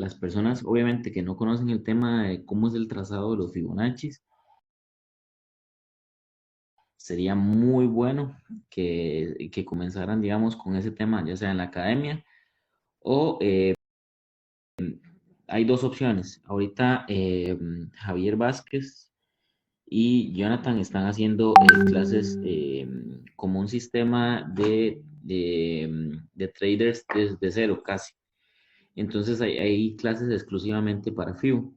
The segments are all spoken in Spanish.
las personas, obviamente, que no conocen el tema de cómo es el trazado de los Fibonacci, sería muy bueno que comenzaran, digamos, con ese tema, ya sea en la academia o hay dos opciones. Ahorita Javier Vázquez y Jonathan están haciendo clases como un sistema de traders desde cero casi. Entonces hay clases exclusivamente para FIU.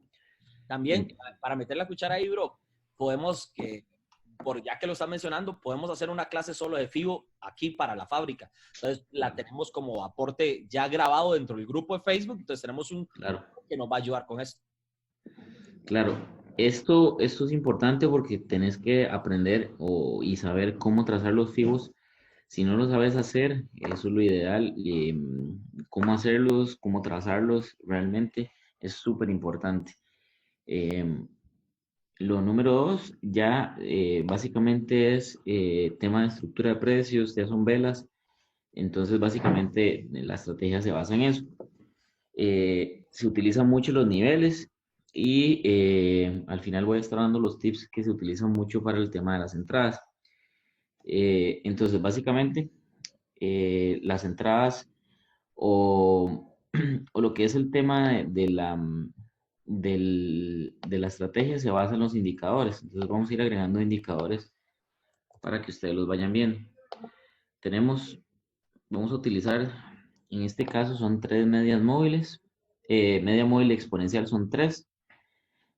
También, para meter la cuchara ahí, bro, podemos, ya que lo estás mencionando, podemos hacer una clase solo de FIBO aquí para la fábrica. Entonces, la tenemos como aporte ya grabado dentro del grupo de Facebook. Entonces, tenemos un Claro, que nos va a ayudar con esto. claro. Esto es importante porque tenés que aprender y saber cómo trazar los FIBOs. Si no lo sabes hacer, eso es lo ideal. Cómo hacerlos, cómo trazarlos, realmente es súper importante. Lo número dos, ya básicamente es tema de estructura de precios, ya son velas. Entonces, básicamente, la estrategia se basa en eso. Se utilizan mucho los niveles y al final voy a estar dando los tips que se utilizan mucho para el tema de las entradas. Entonces, básicamente, las entradas o, o lo que es el tema de la estrategia se basa en los indicadores. Entonces, vamos a ir agregando indicadores para que ustedes los vayan viendo. Vamos a utilizar, en este caso son tres medias móviles. Media móvil exponencial son tres.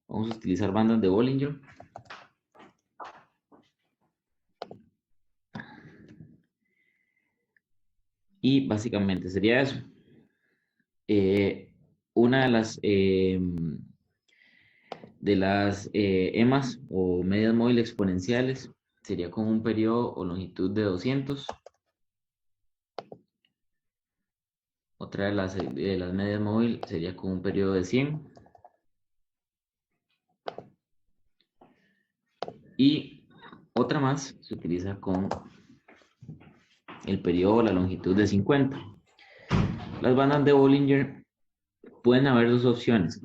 Vamos a utilizar bandas de Bollinger. Y básicamente sería eso. Una de las EMAs o medias móviles exponenciales sería con un periodo o longitud de 200. Otra de las medias móviles sería con un periodo de 100. Y otra más se utiliza con el periodo o la longitud de 50. Las bandas de Bollinger pueden haber dos opciones.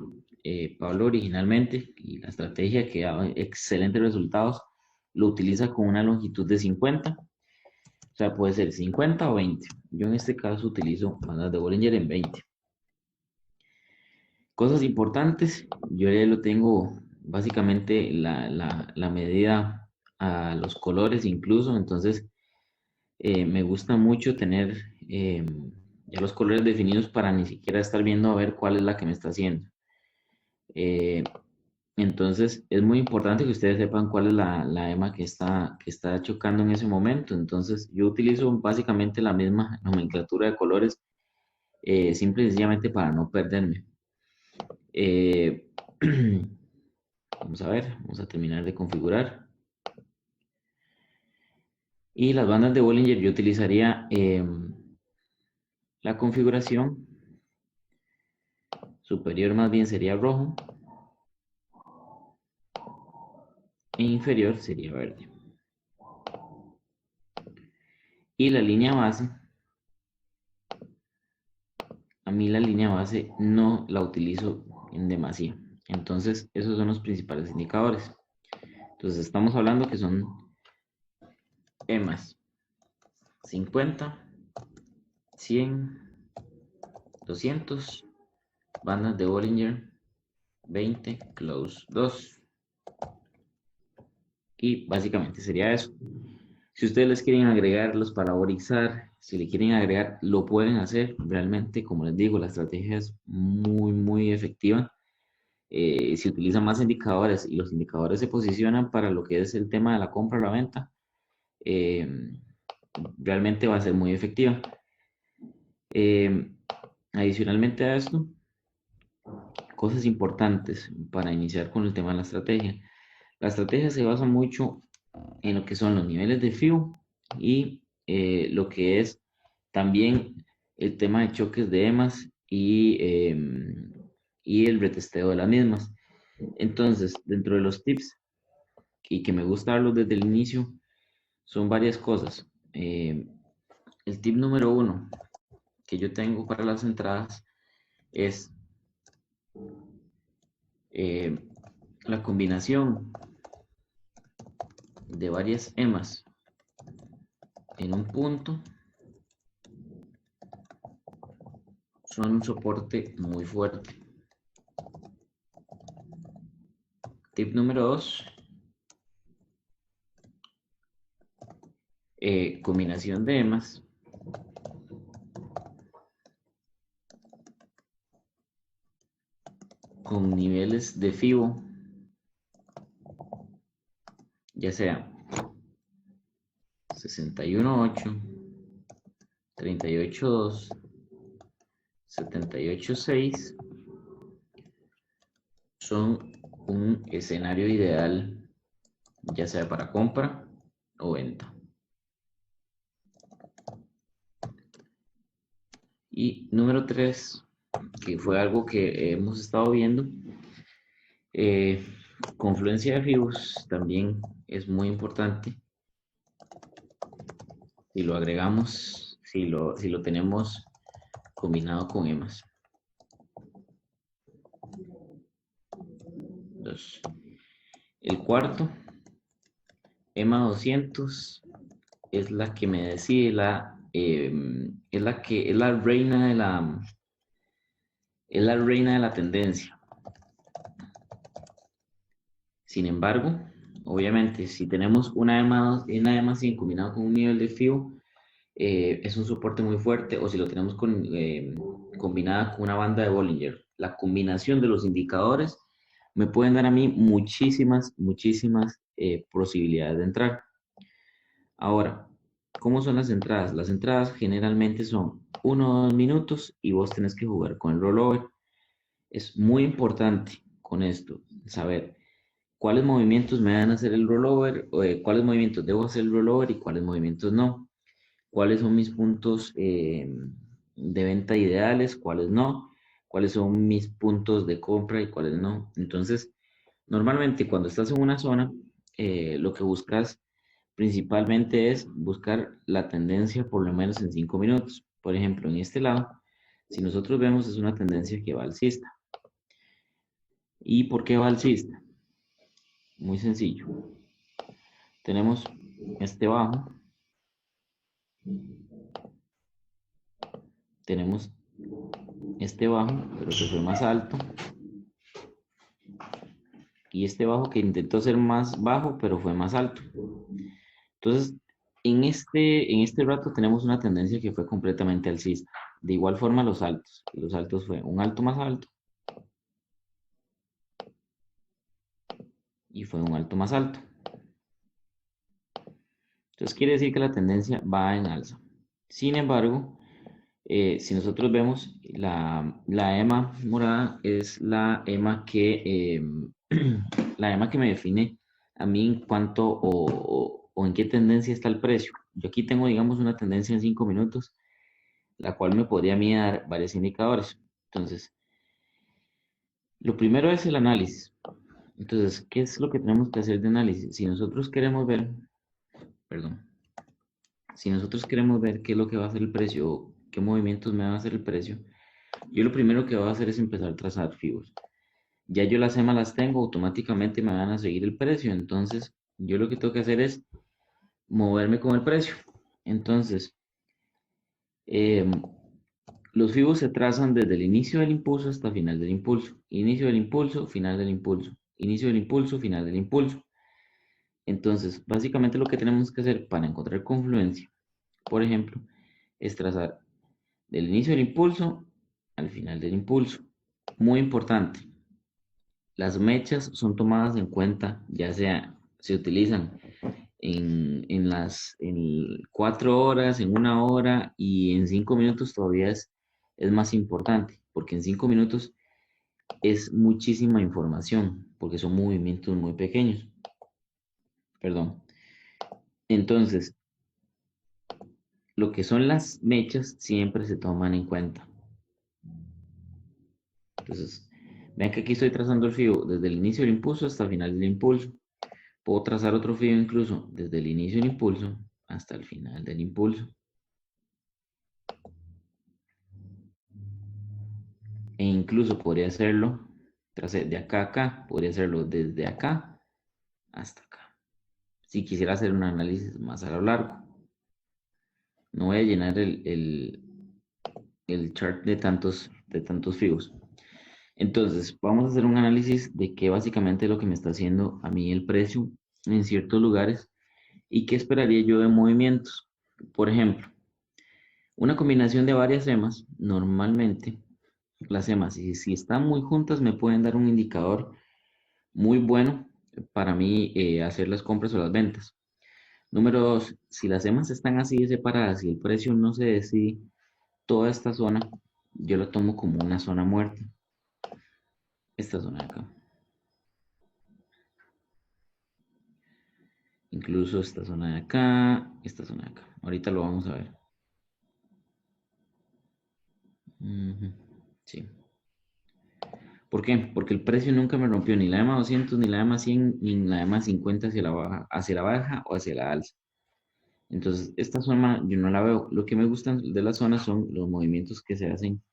Pablo originalmente, y la estrategia que da excelentes resultados, lo utiliza con una longitud de 50. O sea, puede ser 50 o 20. Yo en este caso utilizo bandas de Bollinger en 20. Cosas importantes, yo ya lo tengo básicamente la medida a los colores incluso, entonces me gusta mucho tener ya los colores definidos para ni siquiera estar viendo a ver cuál es la que me está haciendo. Eh, entonces es muy importante que ustedes sepan cuál es la EMA que está chocando en ese momento. Entonces yo utilizo básicamente la misma nomenclatura de colores, simple y sencillamente para no perderme. Eh, vamos a ver, vamos a terminar de configurar. Y las bandas de Bollinger yo utilizaría la configuración superior más bien sería rojo e inferior sería verde. Y la línea base, a mí la línea base no la utilizo en demasía. Entonces, esos son los principales indicadores. Entonces, estamos hablando que son EMAs 50, 100, 200, bandas de Bollinger 20, close 2. Y básicamente sería eso. Si ustedes les quieren agregar los parabolizar, si le quieren agregar, lo pueden hacer. Realmente, como les digo, la estrategia es muy, muy efectiva. Si utilizan más indicadores y los indicadores se posicionan para lo que es el tema de la compra o la venta, eh, realmente va a ser muy efectiva. Eh, Adicionalmente a esto, cosas importantes para iniciar con el tema de la estrategia. La estrategia se basa mucho en lo que son los niveles de FIU y lo que es también el tema de choques de EMAs y el retesteo de las mismas. Entonces, dentro de los tips y que me gusta darlos desde el inicio, son varias cosas. El tip número uno que yo tengo para las entradas es La combinación de varias emas en un punto son un soporte muy fuerte. Tip número 2. Combinación de emas con niveles de FIBO, ya sea 61.8, 38.2, 78.6, son un escenario ideal, ya sea para compra o venta. Y número 3, que fue algo que hemos estado viendo, confluencia de fibos también es muy importante. Si lo agregamos, si lo tenemos combinado con emas. Entonces, el cuarto, EMA 200, es la que me decide es la reina de la tendencia. Sin embargo, obviamente, si tenemos una EMA 100 combinado con un nivel de FIBO, es un soporte muy fuerte, o si lo tenemos combinada con una banda de Bollinger. La combinación de los indicadores me pueden dar a mí muchísimas posibilidades de entrar. Ahora, ¿cómo son las entradas? Las entradas generalmente son 1 o 2 minutos y vos tenés que jugar con el rollover. Es muy importante con esto saber cuáles movimientos me van a hacer el rollover, cuáles movimientos debo hacer el rollover y cuáles movimientos no. Cuáles son mis puntos de venta ideales, cuáles no, cuáles son mis puntos de compra y cuáles no. Entonces, normalmente cuando estás en una zona, lo que buscas principalmente es buscar la tendencia por lo menos en 5 minutos. Por ejemplo, en este lado, si nosotros vemos es una tendencia que va alcista. ¿Y por qué va alcista? Muy sencillo. Tenemos este bajo, tenemos este bajo, pero que fue más alto, y este bajo que intentó ser más bajo, pero fue más alto. Entonces, en este rato tenemos una tendencia que fue completamente alcista. De igual forma los altos. Los altos fue un alto más alto y fue un alto más alto. Entonces quiere decir que la tendencia va en alza. Sin embargo, si nosotros vemos la EMA morada es la EMA que me define a mí en cuanto o en qué tendencia está el precio. Yo aquí tengo, digamos, una tendencia en 5 minutos, la cual me podría a mí dar varios indicadores. Entonces, lo primero es el análisis. Entonces, ¿qué es lo que tenemos que hacer de análisis? Si nosotros queremos ver, perdón, si nosotros queremos ver qué es lo que va a hacer el precio o qué movimientos me va a hacer el precio, yo lo primero que voy a hacer es empezar a trazar fibras. Ya yo las EMA las tengo, automáticamente me van a seguir el precio. Entonces, yo lo que tengo que hacer es moverme con el precio. Entonces, eh, los fibos se trazan desde el inicio del impulso hasta el final del impulso. Inicio del impulso, final del impulso. Inicio del impulso, final del impulso. Entonces, básicamente lo que tenemos que hacer para encontrar confluencia, por ejemplo, es trazar del inicio del impulso al final del impulso. Muy importante, las mechas son tomadas en cuenta, ya sea se utilizan en 4 horas, en 1 hora y en 5 minutos todavía es más importante, porque en 5 minutos es muchísima información, porque son movimientos muy pequeños. Perdón. Entonces, lo que son las mechas siempre se toman en cuenta. Entonces, vean que aquí estoy trazando el fibo desde el inicio del impulso hasta el final del impulso. Puedo trazar otro fibo incluso desde el inicio del impulso hasta el final del impulso. E incluso podría hacerlo de acá a acá, podría hacerlo desde acá hasta acá. Si quisiera hacer un análisis más a lo largo, no voy a llenar el chart de tantos fibos. Entonces, vamos a hacer un análisis de qué básicamente es lo que me está haciendo a mí el precio en ciertos lugares y qué esperaría yo de movimientos. Por ejemplo, una combinación de varias EMAs, normalmente las EMAs, si están muy juntas, me pueden dar un indicador muy bueno para mí hacer las compras o las ventas. Número dos, si las EMAs están así separadas y el precio no se decide, toda esta zona, yo la tomo como una zona muerta. Esta zona de acá. Incluso esta zona de acá, esta zona de acá. Ahorita lo vamos a ver. Sí. ¿Por qué? Porque el precio nunca me rompió ni la EMA 200, ni la EMA 100, ni la EMA 50 hacia la baja o hacia la alza. Entonces, esta zona yo no la veo. Lo que me gustan de la zona son los movimientos que se hacen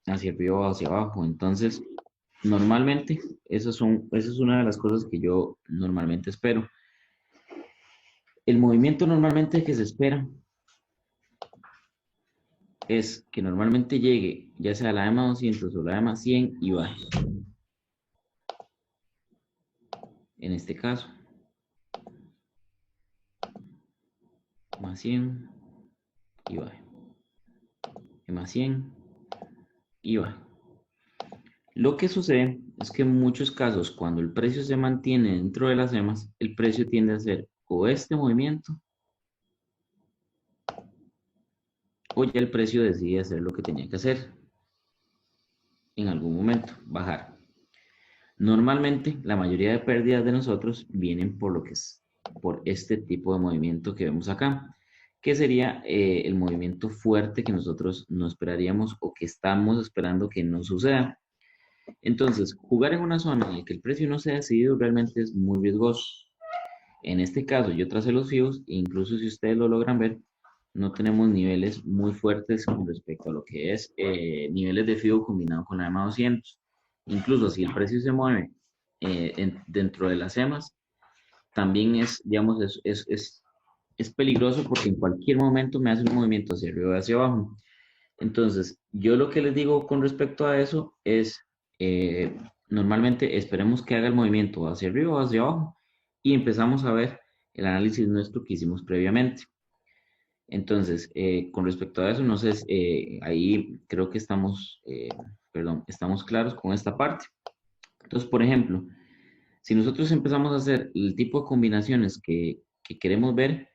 hacia arriba o hacia abajo. Entonces, normalmente, esa es una de las cosas que yo normalmente espero. El movimiento normalmente que se espera es que normalmente llegue ya sea la EMA 200 o la EMA 100 y baje. En este caso, EMA 100 y baje. EMA 100 y baje. Lo que sucede es que en muchos casos, cuando el precio se mantiene dentro de las EMAs, el precio tiende a hacer o este movimiento o ya el precio decide hacer lo que tenía que hacer en algún momento, bajar. Normalmente, la mayoría de pérdidas de nosotros vienen por lo que es por este tipo de movimiento que vemos acá, que sería el movimiento fuerte que nosotros no esperaríamos o que estamos esperando que no suceda. Entonces, jugar en una zona en la que el precio no se ha decidido realmente es muy riesgoso. En este caso, yo tracé los FIBOs e incluso si ustedes lo logran ver, no tenemos niveles muy fuertes con respecto a lo que es niveles de FIBO combinado con la EMA 200. Incluso si el precio se mueve dentro de las EMAs, también es, digamos, es peligroso porque en cualquier momento me hace un movimiento hacia arriba o hacia abajo. Entonces, yo lo que les digo con respecto a eso es, normalmente esperemos que haga el movimiento hacia arriba o hacia abajo y empezamos a ver el análisis nuestro que hicimos previamente. Entonces, con respecto a eso, no sé, ahí creo que estamos claros con esta parte. Entonces, por ejemplo, si nosotros empezamos a hacer el tipo de combinaciones que queremos ver,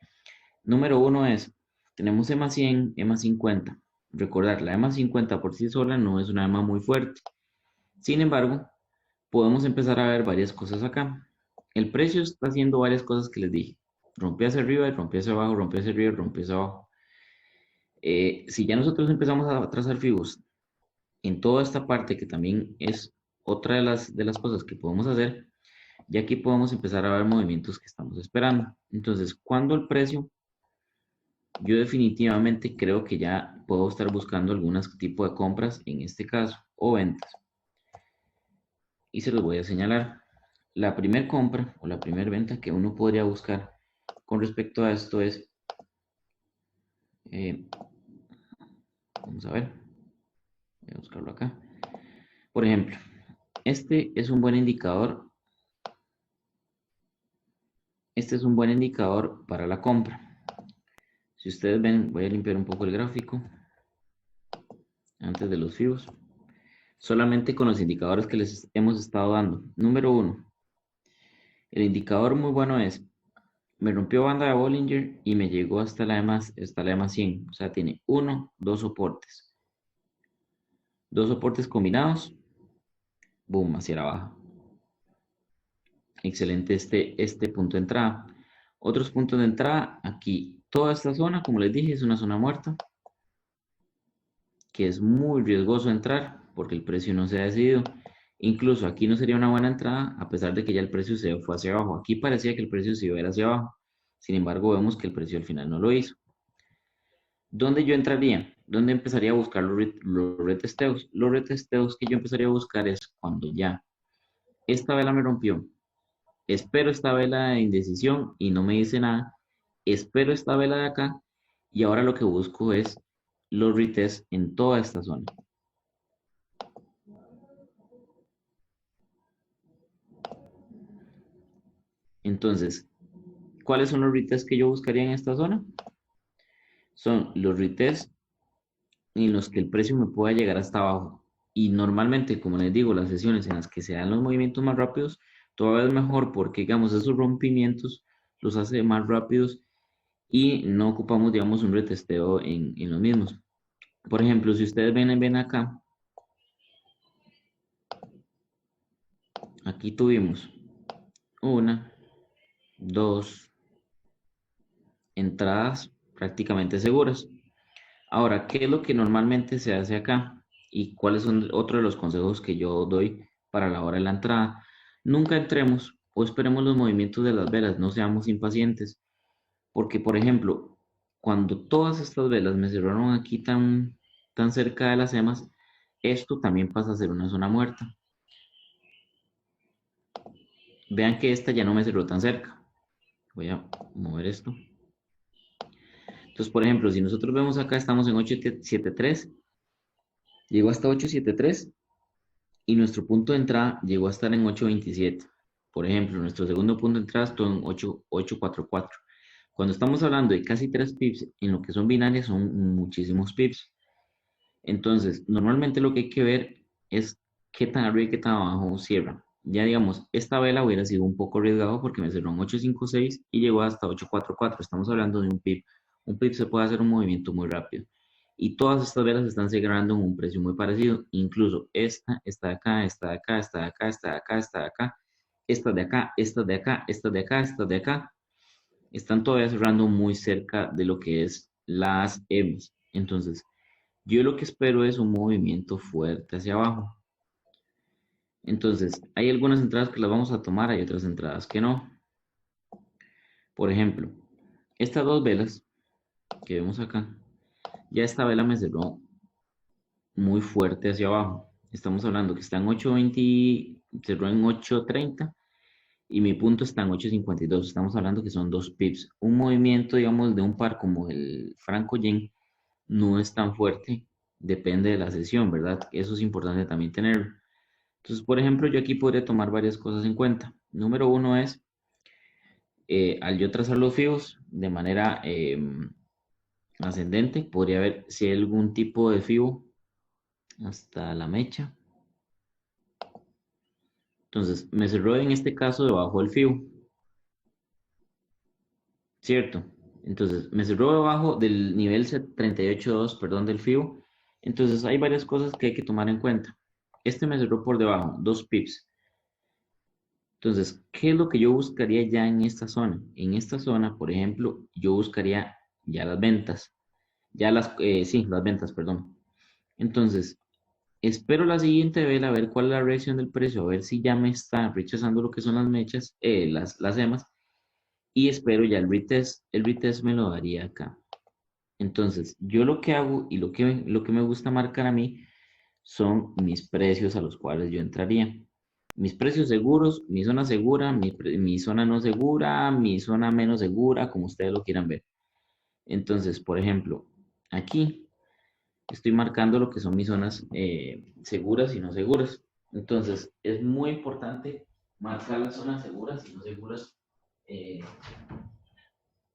número uno es, tenemos EMA 100, EMA 50. Recordar, la EMA 50 por sí sola no es una EMA muy fuerte. Sin embargo, podemos empezar a ver varias cosas acá. El precio está haciendo varias cosas que les dije. Rompió hacia arriba, rompió hacia abajo, rompió hacia arriba, rompió hacia abajo. Si ya nosotros empezamos a trazar fibos en toda esta parte, que también es otra de las cosas que podemos hacer, ya aquí podemos empezar a ver movimientos que estamos esperando. Entonces, cuando el precio, yo definitivamente creo que ya puedo estar buscando algún tipo de compras en este caso, o ventas. Y se los voy a señalar. La primera compra o la primera venta que uno podría buscar con respecto a esto es, vamos a ver, voy a buscarlo acá. Por ejemplo, este es un buen indicador. Este es un buen indicador para la compra. Si ustedes ven, voy a limpiar un poco el gráfico antes de los FIBOs. Solamente con los indicadores que les hemos estado dando. Número uno, el indicador muy bueno es, me rompió banda de Bollinger y me llegó hasta la EMA 100. O sea, tiene dos soportes. Dos soportes combinados. Boom, hacia la baja. Excelente este punto de entrada. Otros puntos de entrada, aquí toda esta zona, como les dije, es una zona muerta, que es muy riesgoso entrar porque el precio no se ha decidido. Incluso aquí no sería una buena entrada, a pesar de que ya el precio se fue hacia abajo. Aquí parecía que el precio se iba a ir hacia abajo. Sin embargo, vemos que el precio al final no lo hizo. ¿Dónde yo entraría? ¿Dónde empezaría a buscar los retesteos? Los retesteos que yo empezaría a buscar es cuando ya esta vela me rompió, espero esta vela de indecisión y no me dice nada, espero esta vela de acá y ahora lo que busco es los retests en toda esta zona. Entonces, ¿cuáles son los retests que yo buscaría en esta zona? Son los retests en los que el precio me pueda llegar hasta abajo. Y normalmente, como les digo, las sesiones en las que se dan los movimientos más rápidos, todavía es mejor porque, digamos, esos rompimientos los hace más rápidos y no ocupamos, digamos, un retesteo en los mismos. Por ejemplo, si ustedes ven acá, aquí tuvimos una, dos entradas prácticamente seguras. Ahora, ¿qué es lo que normalmente se hace acá? ¿Y cuáles son otros de los consejos que yo doy para la hora de la entrada? Nunca entremos o esperemos los movimientos de las velas, no seamos impacientes, porque por ejemplo, cuando todas estas velas me cerraron aquí tan cerca de las emas, esto también pasa a ser una zona muerta. Vean que esta ya no me cerró tan cerca. Voy a mover esto. Entonces, por ejemplo, si nosotros vemos acá, estamos en 873, llegó hasta 873 y nuestro punto de entrada llegó a estar en 827. Por ejemplo, nuestro segundo punto de entrada estuvo en 844. Cuando estamos hablando de casi 3 pips, en lo que son binarias son muchísimos pips. Entonces, normalmente lo que hay que ver es qué tan arriba y qué tan abajo cierra. Ya digamos, esta vela hubiera sido un poco arriesgado porque me cerró en 856 y llegó hasta 844. Estamos hablando de un pip. Un pip se puede hacer un movimiento muy rápido. Y todas estas velas están cerrando en un precio muy parecido. Incluso esta de acá, esta de acá, esta de acá, esta de acá, esta de acá, esta de acá, esta de acá, esta de acá, esta de acá. Están todavía cerrando muy cerca de lo que es las EMS. Entonces, yo lo que espero es un movimiento fuerte hacia abajo. Entonces, hay algunas entradas que las vamos a tomar, hay otras entradas que no. Por ejemplo, estas dos velas que vemos acá, ya esta vela me cerró muy fuerte hacia abajo. Estamos hablando que está en 8.20, cerró en 8.30 y mi punto está en 8.52. Estamos hablando que son 2 pips. Un movimiento, digamos, de un par como el Franco Yen no es tan fuerte, depende de la sesión, ¿verdad? Eso es importante también tenerlo. Entonces, por ejemplo, yo aquí podría tomar varias cosas en cuenta. Número uno es, al yo trazar los fibos de manera ascendente, podría ver si hay algún tipo de fibo hasta la mecha. Entonces, me cerró en este caso debajo del fibo, ¿cierto? Entonces, me cerró debajo del nivel 38.2, perdón, del fibo. Entonces, hay varias cosas que hay que tomar en cuenta. Este me cerró por debajo, 2 pips. Entonces, ¿qué es lo que yo buscaría ya en esta zona? En esta zona, por ejemplo, yo buscaría ya las ventas. Sí, las ventas, perdón. Entonces, espero la siguiente vela, a ver cuál es la reacción del precio, a ver si ya me está rechazando lo que son las mechas, las EMAs, y espero ya el retest me lo daría acá. Entonces, yo lo que hago y lo que me gusta marcar a mí son mis precios a los cuales yo entraría. Mis precios seguros, mi zona segura, mi zona no segura, mi zona menos segura, como ustedes lo quieran ver. Entonces, por ejemplo, aquí estoy marcando lo que son mis zonas seguras y no seguras. Entonces, es muy importante marcar las zonas seguras y no seguras eh,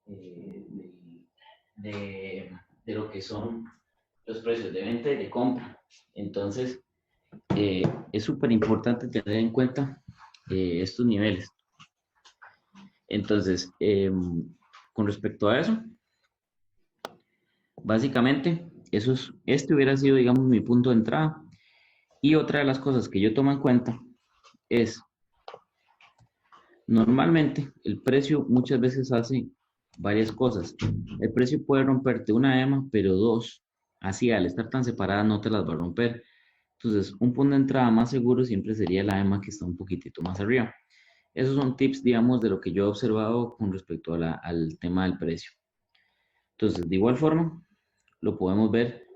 eh, de, de lo que son los precios de venta y de compra. Entonces, es súper importante tener en cuenta estos niveles. Entonces, con respecto a eso, básicamente, este hubiera sido, digamos, mi punto de entrada. Y otra de las cosas que yo tomo en cuenta es, normalmente, el precio muchas veces hace varias cosas. El precio puede romperte una EMA, pero dos, así al estar tan separadas no te las va a romper. Entonces, un punto de entrada más seguro siempre sería la EMA que está un poquitito más arriba. Esos son tips, digamos, de lo que yo he observado con respecto al tema del precio. Entonces, de igual forma, lo podemos ver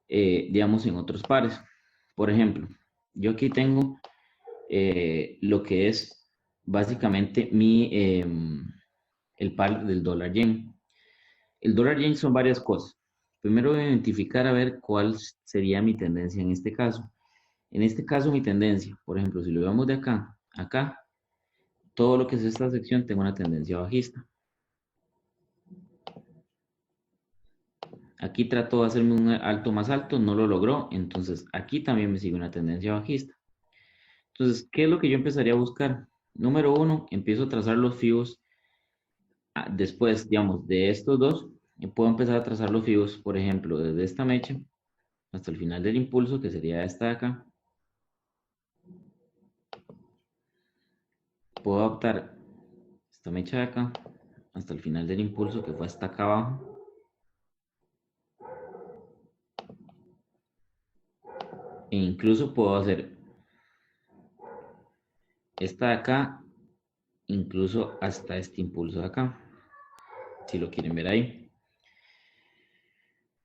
digamos, en otros pares. Por ejemplo, yo aquí tengo lo que es básicamente el par del dólar yen. El dólar yen son varias cosas. Primero voy a identificar a ver cuál sería mi tendencia en este caso. En este caso mi tendencia, por ejemplo, si lo vemos de acá, acá, todo lo que es esta sección tengo una tendencia bajista. Aquí trato de hacerme un alto más alto, no lo logró, entonces aquí también me sigue una tendencia bajista. Entonces, ¿qué es lo que yo empezaría a buscar? Número uno, empiezo a trazar los fibos. Después, digamos, de estos dos, puedo empezar a trazar los fibos, por ejemplo, desde esta mecha hasta el final del impulso, que sería esta de acá. Puedo adaptar esta mecha de acá hasta el final del impulso, que fue hasta acá abajo. E incluso puedo hacer esta de acá, incluso hasta este impulso de acá, si lo quieren ver ahí.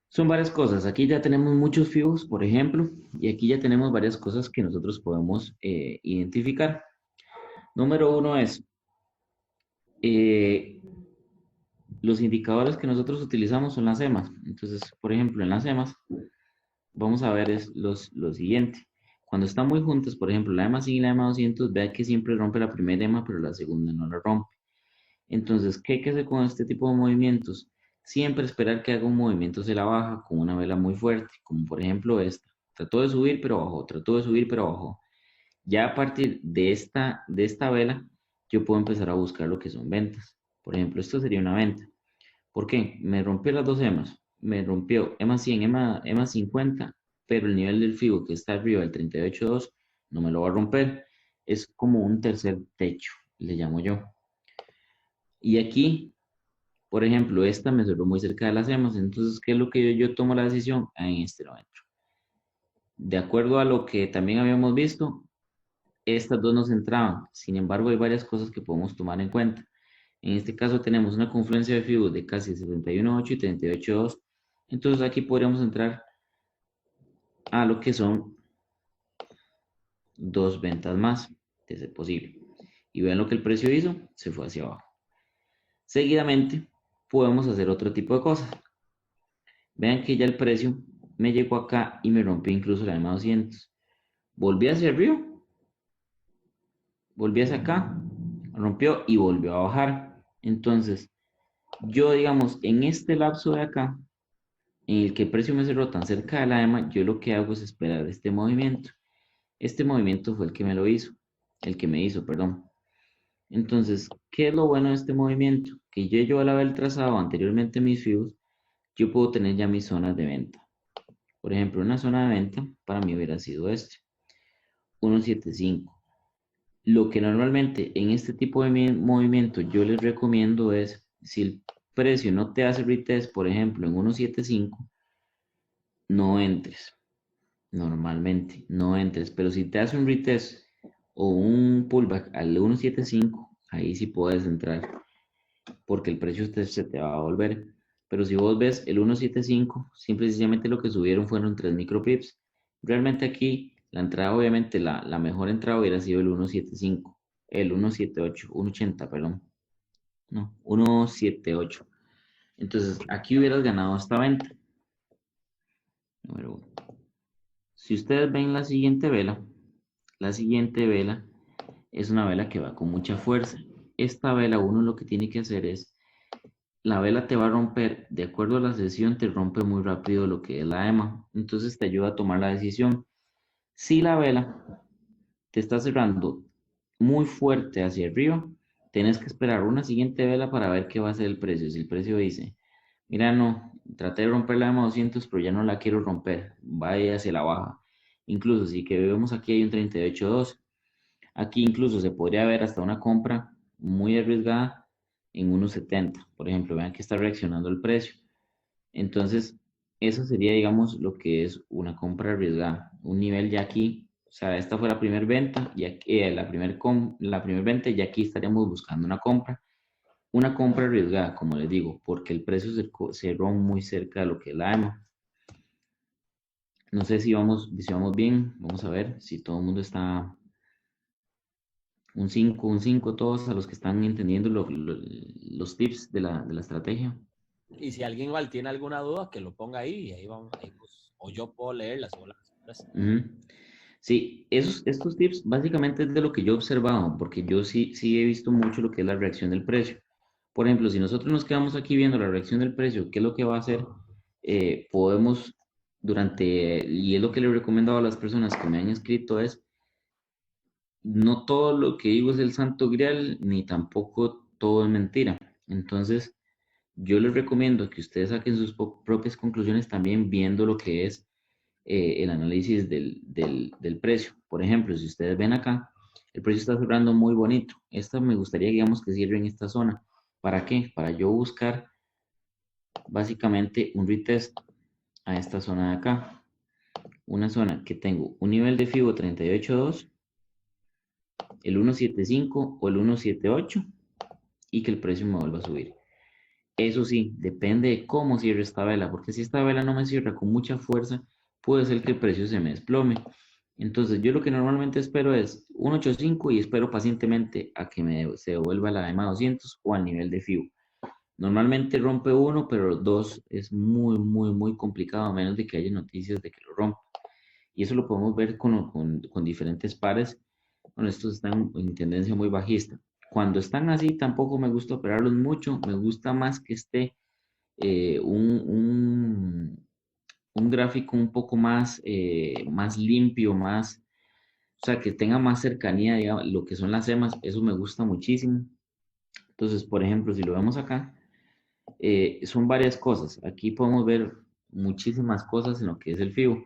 Son varias cosas. Aquí ya tenemos muchos fibos, por ejemplo, y aquí ya tenemos varias cosas que nosotros podemos identificar. Número uno es eh, los indicadores que nosotros utilizamos son las EMAs. Entonces, por ejemplo, en las EMAs vamos a ver lo siguiente. Cuando están muy juntas, por ejemplo, la EMA 100 y la EMA 200, vea que siempre rompe la primera EMA, pero la segunda no la rompe. Entonces, ¿qué hay que hacer con este tipo de movimientos? Siempre esperar que haga un movimiento hacia la baja con una vela muy fuerte, como por ejemplo esta. Trató de subir, pero bajó, trató de subir, pero bajó. Ya a partir de esta vela, yo puedo empezar a buscar lo que son ventas. Por ejemplo, esto sería una venta. ¿Por qué? Me rompió las dos EMAs. Me rompió EMA 100, EMA 50, pero el nivel del FIBO que está arriba del 38.2 no me lo va a romper. Es como un tercer techo, le llamo yo. Y aquí, por ejemplo, esta me cerró muy cerca de las EMAs. Entonces, ¿qué es lo que yo tomo la decisión en este momento? De acuerdo a lo que también habíamos visto, estas dos nos entraban. Sin embargo, hay varias cosas que podemos tomar en cuenta. En este caso tenemos una confluencia de fibos de casi 71.8 y 38.2. Entonces aquí podríamos entrar a lo que son dos ventas más, de ser posible. Y vean lo que el precio hizo, se fue hacia abajo. Seguidamente podemos hacer otro tipo de cosas. Vean que ya el precio me llegó acá y me rompió incluso la EMA 200. Volví hacia arriba, volví hacia acá, rompió y volvió a bajar. Entonces, yo digamos, en este lapso de acá, en el que el precio me cerró tan cerca de la EMA, yo lo que hago es esperar este movimiento. Este movimiento fue el que me lo hizo, el que me hizo, perdón. Entonces, ¿qué es lo bueno de este movimiento? Que yo al haber trazado anteriormente mis fibos, yo puedo tener ya mis zonas de venta. Por ejemplo, una zona de venta para mí hubiera sido este, 1.75. Lo que normalmente en este tipo de movimiento yo les recomiendo es, si el precio no te hace retest, por ejemplo, en 1.75, no entres. Normalmente, no entres. Pero si te hace un retest o un pullback al 1.75, ahí sí puedes entrar, porque el precio se te va a volver. Pero si vos ves el 1.75, simple y sencillamente lo que subieron fueron 3 micropips. Realmente aquí la entrada, obviamente la mejor entrada hubiera sido el 1.75, el 1.78, 1.80, perdón. No, 1.78. Entonces aquí hubieras ganado esta venta. Número uno. Si ustedes ven la siguiente vela es una vela que va con mucha fuerza. Esta vela uno lo que tiene que hacer es, la vela te va a romper, de acuerdo a la sesión, te rompe muy rápido lo que es la EMA. Entonces te ayuda a tomar la decisión. Si la vela te está cerrando muy fuerte hacia arriba, tienes que esperar una siguiente vela para ver qué va a ser el precio. Si el precio dice, mira, no, traté de romper la EMA 200, pero ya no la quiero romper, vaya hacia la baja. Incluso si que vemos aquí hay un 38.2. Aquí incluso se podría ver hasta una compra muy arriesgada en 1.70. Por ejemplo, vean que está reaccionando el precio. Entonces, eso sería, digamos, lo que es una compra arriesgada. Un nivel ya aquí, o sea, esta fue la primera venta, y aquí, la primer venta, y aquí estaríamos buscando una compra. Una compra arriesgada, como les digo, porque el precio cerró muy cerca de lo que es la EMA. No sé si vamos bien. Vamos a ver si todo el mundo está un 5 todos a los que están entendiendo los tips de la estrategia. Y si alguien igual tiene alguna duda, que lo ponga ahí y ahí vamos, ahí pues, o yo puedo leerlas o las señoras. Ujú. Sí, estos tips básicamente es de lo que yo he observado, porque yo sí he visto mucho lo que es la reacción del precio. Por ejemplo, si nosotros nos quedamos aquí viendo la reacción del precio, ¿qué es lo que va a hacer? Podemos y es lo que le he recomendado a las personas que me han escrito, es no todo lo que digo es el santo grial, ni tampoco todo es mentira. Entonces, yo les recomiendo que ustedes saquen sus propias conclusiones también viendo lo que es el análisis del precio. Por ejemplo, si ustedes ven acá, el precio está cerrando muy bonito. Esta me gustaría, digamos, que cierre en esta zona. ¿Para qué? Para yo buscar básicamente un retest a esta zona de acá. Una zona que tengo un nivel de FIBO 38.2, el 1.75 o el 1.78 y que el precio me vuelva a subir. Eso sí, depende de cómo cierre esta vela, porque si esta vela no me cierra con mucha fuerza, puede ser que el precio se me desplome. Entonces, yo lo que normalmente espero es 1.85 y espero pacientemente a que se devuelva la EMA 200 o al nivel de FIBO. Normalmente rompe uno, pero 2 es muy complicado, a menos de que haya noticias de que lo rompa. Y eso lo podemos ver con diferentes pares. Bueno, estos están en tendencia muy bajista. Cuando están así, tampoco me gusta operarlos mucho. Me gusta más que esté eh, un, un, un gráfico un poco más limpio, o sea, que tenga más cercanía, digamos, lo que son las EMAs. Eso me gusta muchísimo. Entonces, por ejemplo, si lo vemos acá, son varias cosas. Aquí podemos ver muchísimas cosas en lo que es el FIBO.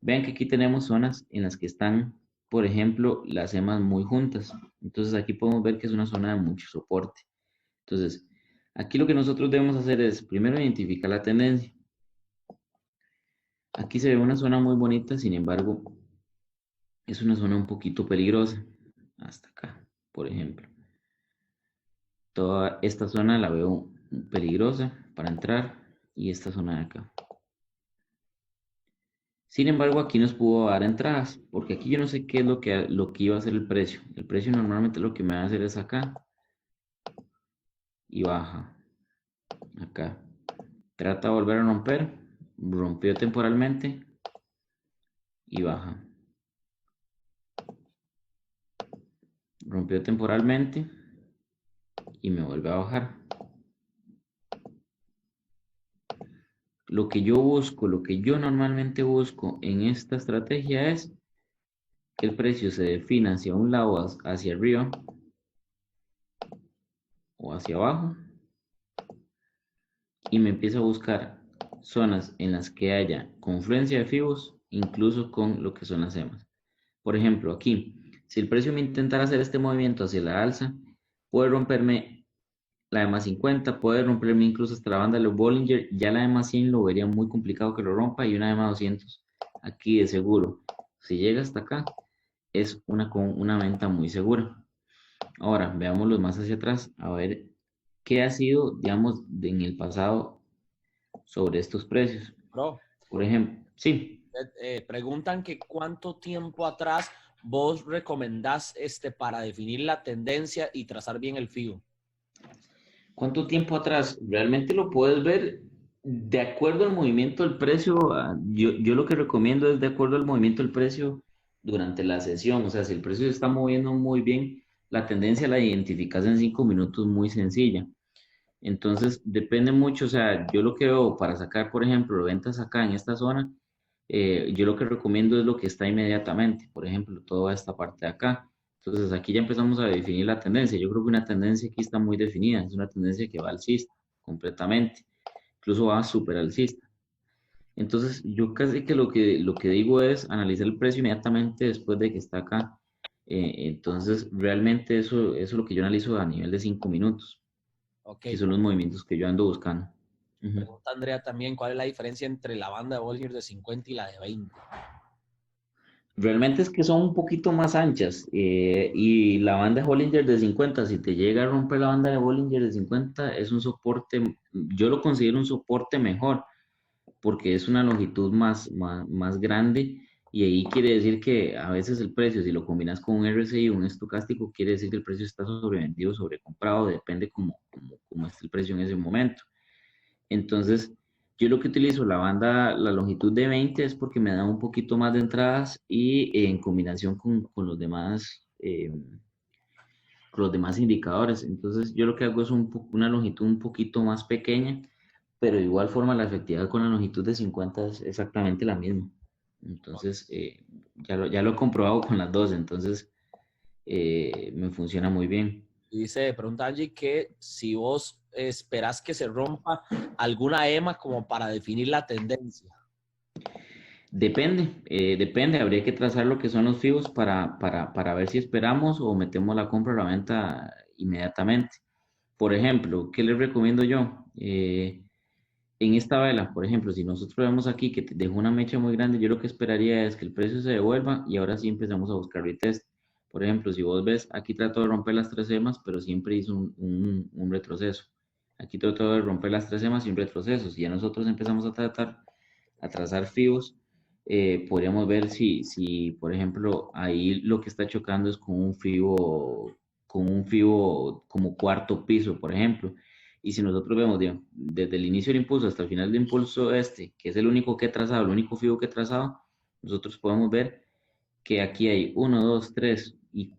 Vean que aquí tenemos zonas en las que están, por ejemplo, las EMAs muy juntas. Entonces aquí podemos ver que es una zona de mucho soporte. Entonces, aquí lo que nosotros debemos hacer es primero identificar la tendencia. Aquí se ve una zona muy bonita, sin embargo, es una zona un poquito peligrosa. Hasta acá, por ejemplo. Toda esta zona la veo peligrosa para entrar y esta zona de acá. Sin embargo, aquí nos pudo dar entradas, porque aquí yo no sé qué es lo que iba a hacer el precio. El precio normalmente lo que me va a hacer es acá y baja. Acá. Trata de volver a romper. Rompió temporalmente y baja. Rompió temporalmente y me vuelve a bajar. Lo que yo busco, lo que yo normalmente busco en esta estrategia es que el precio se defina hacia un lado, hacia arriba o hacia abajo y me empiezo a buscar zonas en las que haya confluencia de fibos, incluso con lo que son las EMAs. Por ejemplo, aquí, si el precio me intentara hacer este movimiento hacia la alza, puede romperme la EMA 50, puede romperme incluso hasta la banda de los Bollinger, ya la EMA 100 lo vería muy complicado que lo rompa y una EMA 200 aquí de seguro. Si llega hasta acá, es una venta muy segura. Ahora, veámoslo más hacia atrás, a ver qué ha sido, digamos, en el pasado sobre estos precios. Bro, Por ejemplo, sí, preguntan que cuánto tiempo atrás vos recomendás para definir la tendencia y trazar bien el FIBO. ¿cuánto tiempo atrás? Realmente lo puedes ver de acuerdo al movimiento del precio. Yo lo que recomiendo es de acuerdo al movimiento del precio durante la sesión. O sea, si el precio se está moviendo muy bien, la tendencia la identificas en 5 minutos muy sencilla. Entonces, depende mucho, o sea, yo lo que veo para sacar, por ejemplo, ventas acá en esta zona, yo lo que recomiendo es lo que está inmediatamente, por ejemplo, toda esta parte de acá. Entonces, aquí ya empezamos a definir la tendencia. Yo creo que una tendencia aquí está muy definida, es una tendencia que va alcista completamente, incluso va súper alcista. Entonces, yo casi que lo que digo es analizar el precio inmediatamente después de que está acá. Entonces, realmente eso es lo que yo analizo a nivel de 5 minutos, Ok, que son los movimientos que yo ando buscando. Ujú. pregunta Andrea también cuál es la diferencia entre la banda de Bollinger de 50 y la de 20. Realmente es que son un poquito más anchas y la banda de Bollinger de 50, si te llega a romper la banda de Bollinger de 50, es un soporte, yo lo considero un soporte mejor, porque es una longitud más grande y ahí quiere decir que a veces el precio, si lo combinas con un RSI o un estocástico, quiere decir que el precio está sobrevendido, sobrecomprado, depende cómo esté el precio en ese momento. Entonces, yo lo que utilizo la longitud de 20 es porque me da un poquito más de entradas y en combinación con los demás indicadores. Entonces, yo lo que hago es una longitud un poquito más pequeña, pero de igual forma la efectividad con la longitud de 50 es exactamente la misma. Entonces, ya lo he comprobado con las dos, entonces me funciona muy bien. Dice, pregunta Angie que si vos esperás que se rompa alguna EMA como para definir la tendencia. Depende, habría que trazar lo que son los FIBOs para ver si esperamos o metemos la compra o la venta inmediatamente. Por ejemplo, ¿qué les recomiendo yo? En esta vela, por ejemplo, si nosotros vemos aquí que dejó una mecha muy grande, yo lo que esperaría es que el precio se devuelva y ahora sí empezamos a buscar retest. Por ejemplo, si vos ves, aquí trató de romper las tres EMAs, pero siempre hizo un retroceso. Aquí trató de romper las tres EMAs y un retroceso. Si ya nosotros empezamos a trazar FIBOs, podríamos ver si, por ejemplo, ahí lo que está chocando es con un FIBO como cuarto piso, por ejemplo. Y si nosotros vemos, digamos, desde el inicio del impulso hasta el final del impulso este, que es el único que he trazado, el único FIBO que he trazado, nosotros podemos ver que aquí hay uno, 2, 3 y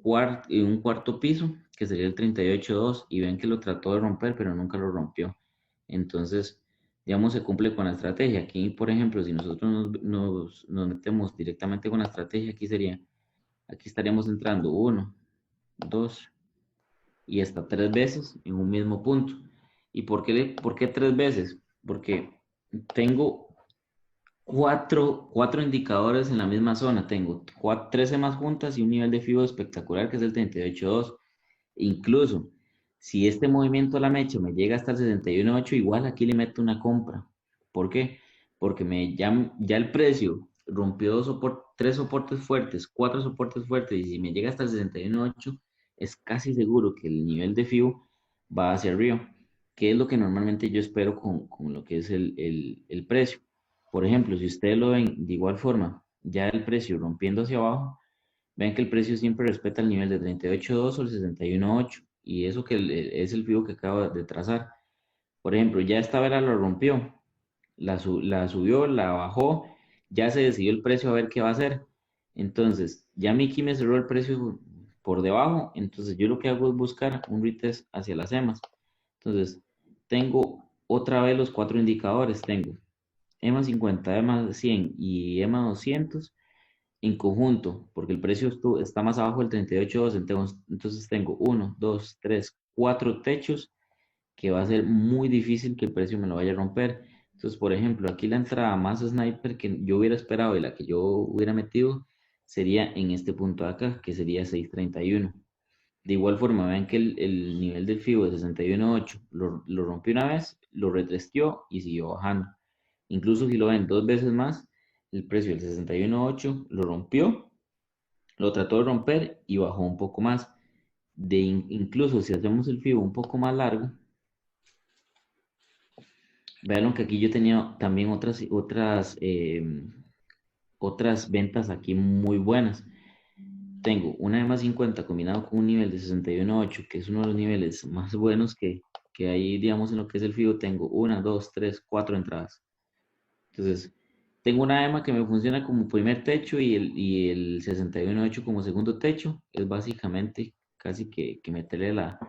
un cuarto piso, que sería el 38.2, y ven que lo trató de romper, pero nunca lo rompió. Entonces, digamos, se cumple con la estrategia. Aquí, por ejemplo, si nosotros nos metemos directamente con la estrategia, aquí estaríamos entrando uno, dos y hasta tres veces en un mismo punto. ¿Y por qué tres veces? Porque tengo cuatro indicadores en la misma zona. Tengo 13 más juntas y un nivel de FIBO espectacular que es el 38.2. Incluso si este movimiento a la mecha me llega hasta el 61.8, igual aquí le meto una compra. ¿Por qué? Porque ya el precio rompió tres soportes fuertes, cuatro soportes fuertes, y si me llega hasta el 61.8, es casi seguro que el nivel de FIBO va hacia arriba, que es lo que normalmente yo espero con lo que es el precio. Por ejemplo, si ustedes lo ven de igual forma, ya el precio rompiendo hacia abajo, ven que el precio siempre respeta el nivel de 38.2 o el 61.8 y eso es el FIBO que acabo de trazar. Por ejemplo, ya esta vela lo rompió, la subió, la bajó, ya se decidió el precio a ver qué va a hacer. Entonces, ya Mickey me cerró el precio por debajo, entonces yo lo que hago es buscar un retest hacia las EMAs. Entonces, tengo otra vez los cuatro indicadores, tengo EMA 50, EMA 100 y EMA 200 en conjunto, porque el precio está más abajo del 38.2, entonces tengo uno, dos, tres, cuatro techos que va a ser muy difícil que el precio me lo vaya a romper. Entonces, por ejemplo, aquí la entrada más sniper que yo hubiera esperado y la que yo hubiera metido sería en este punto de acá, que sería 6.31. De igual forma, vean que el nivel del FIBO de 61.8 lo rompió una vez, lo retesteó y siguió bajando. Incluso si lo ven dos veces más, el precio del 61.8 lo rompió, lo trató de romper y bajó un poco más. Incluso si hacemos el FIBO un poco más largo, vean que aquí yo tenía también otras ventas aquí muy buenas. Tengo una EMA 50 combinado con un nivel de 61.8, que es uno de los niveles más buenos que hay, digamos, en lo que es el FIBO. Tengo una, dos, tres, cuatro entradas. Entonces, tengo una EMA que me funciona como primer techo y el 61.8 como segundo techo. Es básicamente casi que meterle la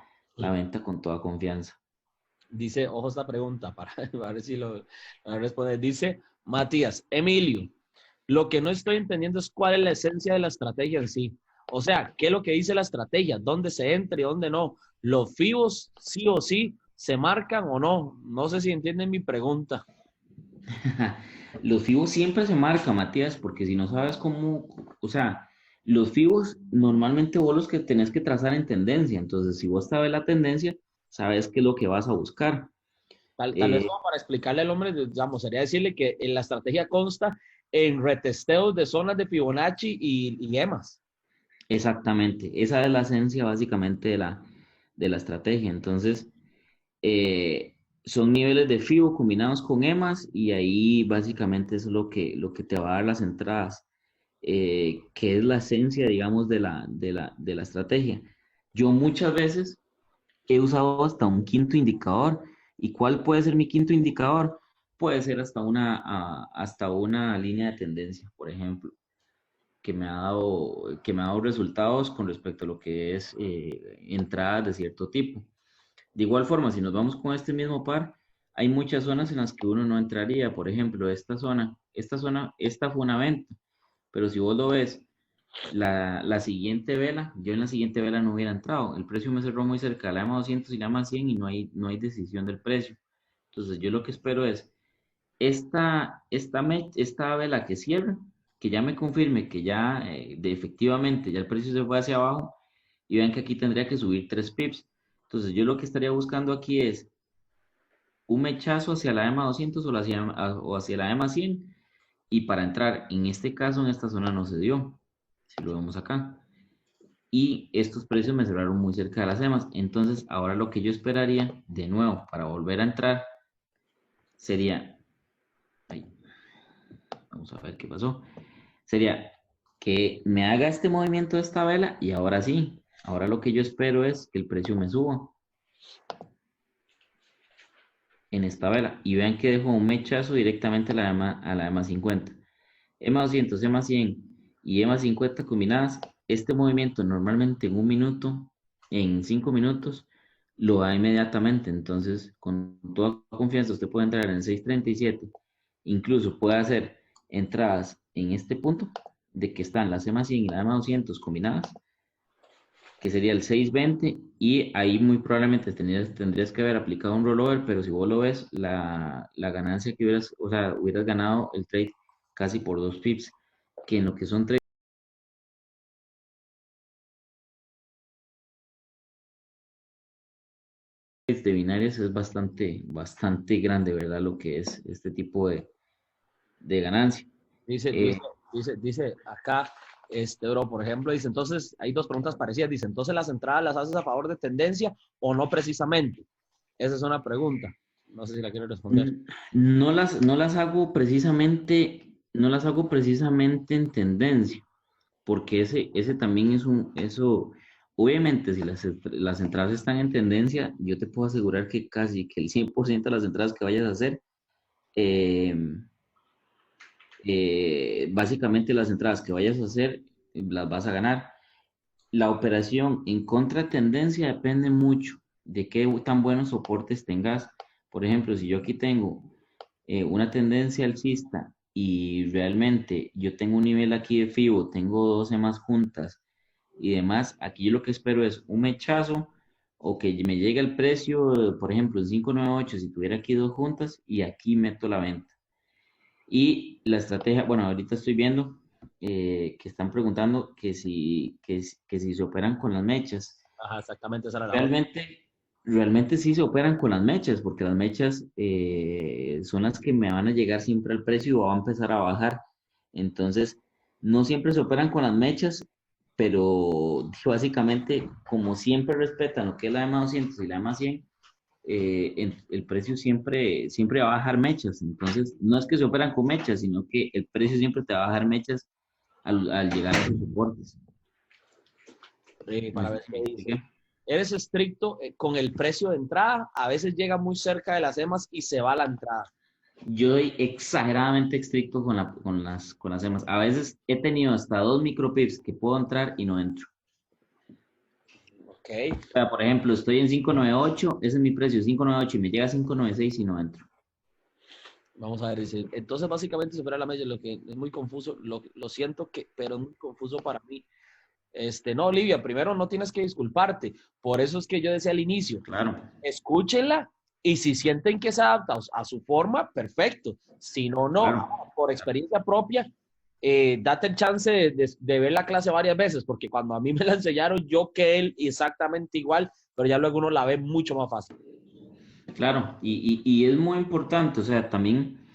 venta con toda confianza. Dice, ojo esta pregunta para, para ver si lo responde. Dice Matías, Emilio, lo que no estoy entendiendo es cuál es la esencia de la estrategia en sí. O sea, ¿qué es lo que dice la estrategia? ¿Dónde se entra y dónde no? ¿Los FIBOs sí o sí se marcan o no? No sé si entienden mi pregunta. Los FIBOs siempre se marcan, Matías, porque si no sabes cómo, o sea, los FIBOs normalmente vos los que tenés que trazar en tendencia, entonces si vos sabes la tendencia, sabes qué es lo que vas a buscar. Tal vez Eh, como para explicarle al hombre, digamos, sería decirle que en la estrategia consta en retesteos de zonas de Fibonacci y EMAs. Exactamente, esa es la esencia básicamente de la estrategia. Entonces, son niveles de FIBO combinados con EMAs y ahí básicamente es lo que te va a dar las entradas, que es la esencia, digamos, de la estrategia. Yo muchas veces he usado hasta un quinto indicador. ¿Y cuál puede ser mi quinto indicador? Puede ser hasta una línea de tendencia, por ejemplo, que me ha dado resultados con respecto a lo que es entradas de cierto tipo. De igual forma, si nos vamos con este mismo par, hay muchas zonas en las que uno no entraría. Por ejemplo, esta fue una venta, pero si vos lo ves, la siguiente vela, yo en la siguiente vela no hubiera entrado. El precio me cerró muy cerca de la EMA 200 y la EMA 100 y no hay decisión del precio. Entonces, yo lo que espero es esta vela que cierre, que ya me confirme que ya efectivamente ya el precio se fue hacia abajo y vean que aquí tendría que subir 3 pips. Entonces, yo lo que estaría buscando aquí es un mechazo hacia la EMA 200 o hacia la EMA 100 y para entrar, en este caso, en esta zona no se dio, si lo vemos acá. Y estos precios me cerraron muy cerca de las EMAs. Entonces, ahora lo que yo esperaría, de nuevo, para volver a entrar, sería, ay, vamos a ver qué pasó, sería que me haga este movimiento de esta vela y ahora sí, ahora lo que yo espero es que el precio me suba en esta vela y vean que dejo un mechazo directamente a la EMA 50. EMA 200, EMA 100 y EMA 50 combinadas, este movimiento normalmente en un minuto, en 5 minutos, lo da inmediatamente. Entonces, con toda confianza, usted puede entrar en 6.37, incluso puede hacer entradas en este punto de que están las EMA 100 y la EMA 200 combinadas, que sería el 6.20, y ahí muy probablemente tendrías que haber aplicado un rollover, pero si vos lo ves, la ganancia que hubieras, o sea, hubieras ganado el trade casi por 2 pips, que en lo que son trades de binarias es bastante grande, ¿verdad? Lo que es este tipo de ganancia. Dice, Eh, dice acá, bro, por ejemplo, dice, entonces, hay dos preguntas parecidas. Dice, entonces, ¿las entradas las haces a favor de tendencia o no precisamente? Esa es una pregunta. No sé si la quiero responder. no las hago precisamente, no las hago precisamente en tendencia, porque ese también es eso, obviamente si las entradas están en tendencia, yo te puedo asegurar que casi que el 100% de las entradas que vayas a hacer, eh, básicamente las entradas que vayas a hacer, las vas a ganar. La operación en contratendencia depende mucho de qué tan buenos soportes tengas. Por ejemplo, si yo aquí tengo una tendencia alcista y realmente yo tengo un nivel aquí de FIBO, tengo 12 más juntas y demás, aquí yo lo que espero es un mechazo o que me llegue el precio, por ejemplo, en 598 si tuviera aquí dos juntas y aquí meto la venta. Y la estrategia, bueno, ahorita estoy viendo que están preguntando que si se operan con las mechas. Ajá, exactamente, esa era la otra. Realmente, realmente sí se operan con las mechas, porque las mechas son las que me van a llegar siempre al precio y va a empezar a bajar. Entonces, no siempre se operan con las mechas, pero básicamente, como siempre respetan lo que es la EMA 200 y la EMA 100, el precio siempre va a bajar mechas. Entonces, no es que se operan con mechas, sino que el precio siempre te va a bajar mechas al llegar a esos soportes. No Para sé ver si me qué dice. expliqué. Eres estricto con el precio de entrada, a veces llega muy cerca de las EMAs y se va a la entrada. Yo soy exageradamente estricto con las EMAs. A veces he tenido hasta dos micropips que puedo entrar y no entro. Ok, O sea, por ejemplo, estoy en 598, ese es mi precio, 598 y me llega a 596 y no entro. vamos a ver, dice, entonces básicamente supera la media, lo que es muy confuso, lo siento que, pero es muy confuso para mí. No, Olivia, primero no tienes que disculparte, por eso es que yo decía al inicio, Claro, escúchenla y si sienten que se adapta a su forma, perfecto. Si no, no, claro. por experiencia propia, date el chance de ver la clase varias veces, porque cuando a mí me la enseñaron, yo que él exactamente igual, pero ya luego uno la ve mucho más fácil. Claro, y es muy importante, o sea, también,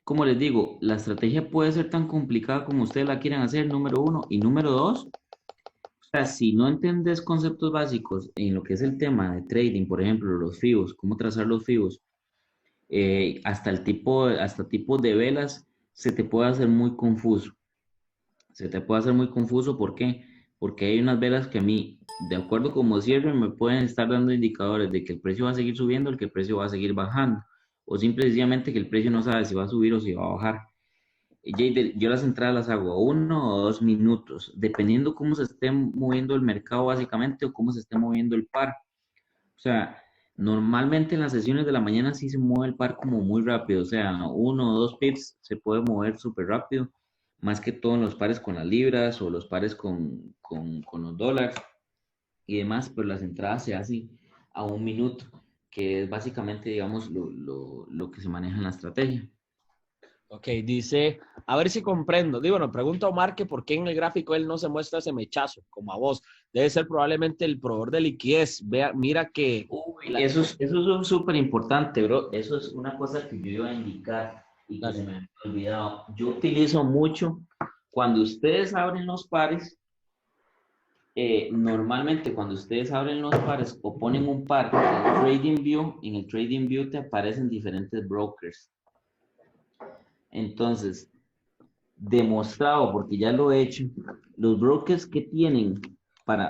como les digo, la estrategia puede ser tan complicada como ustedes la quieran hacer, número uno, y número dos, o sea, si no entendés conceptos básicos en lo que es el tema de trading, por ejemplo, los FIBOs, cómo trazar los FIBOs, hasta tipo de velas, se te puede hacer muy confuso. Se te puede hacer muy confuso, ¿por qué? Porque hay unas velas que a mí, de acuerdo como cierre, me pueden estar dando indicadores de que el precio va a seguir subiendo, o que el precio va a seguir bajando, o simplemente que el precio no sabe si va a subir o si va a bajar. Yo las entradas las hago a 1 o 2 minutos, dependiendo cómo se esté moviendo el mercado básicamente o cómo se esté moviendo el par. O sea, normalmente en las sesiones de la mañana sí se mueve el par como muy rápido, o sea, 1 o 2 pips se puede mover súper rápido, más que todo en los pares con las libras o los pares con los dólares y demás, pero las entradas se hacen a 1 minuto, que es básicamente, digamos, lo que se maneja en la estrategia. Ok, dice, a ver si comprendo. Digo, nos pregunta Omar que por qué en el gráfico él no se muestra ese mechazo, como a vos. Debe ser probablemente el proveedor de liquidez. Vea, mira que Uy, eso es súper importante, bro. Eso es una cosa que yo iba a indicar y que se dale. me había olvidado. Yo utilizo mucho cuando ustedes abren los pares, normalmente cuando ustedes abren los pares o ponen un par en el Trading View te aparecen diferentes brokers. Entonces, demostrado, porque ya lo he hecho, los brokers que tienen,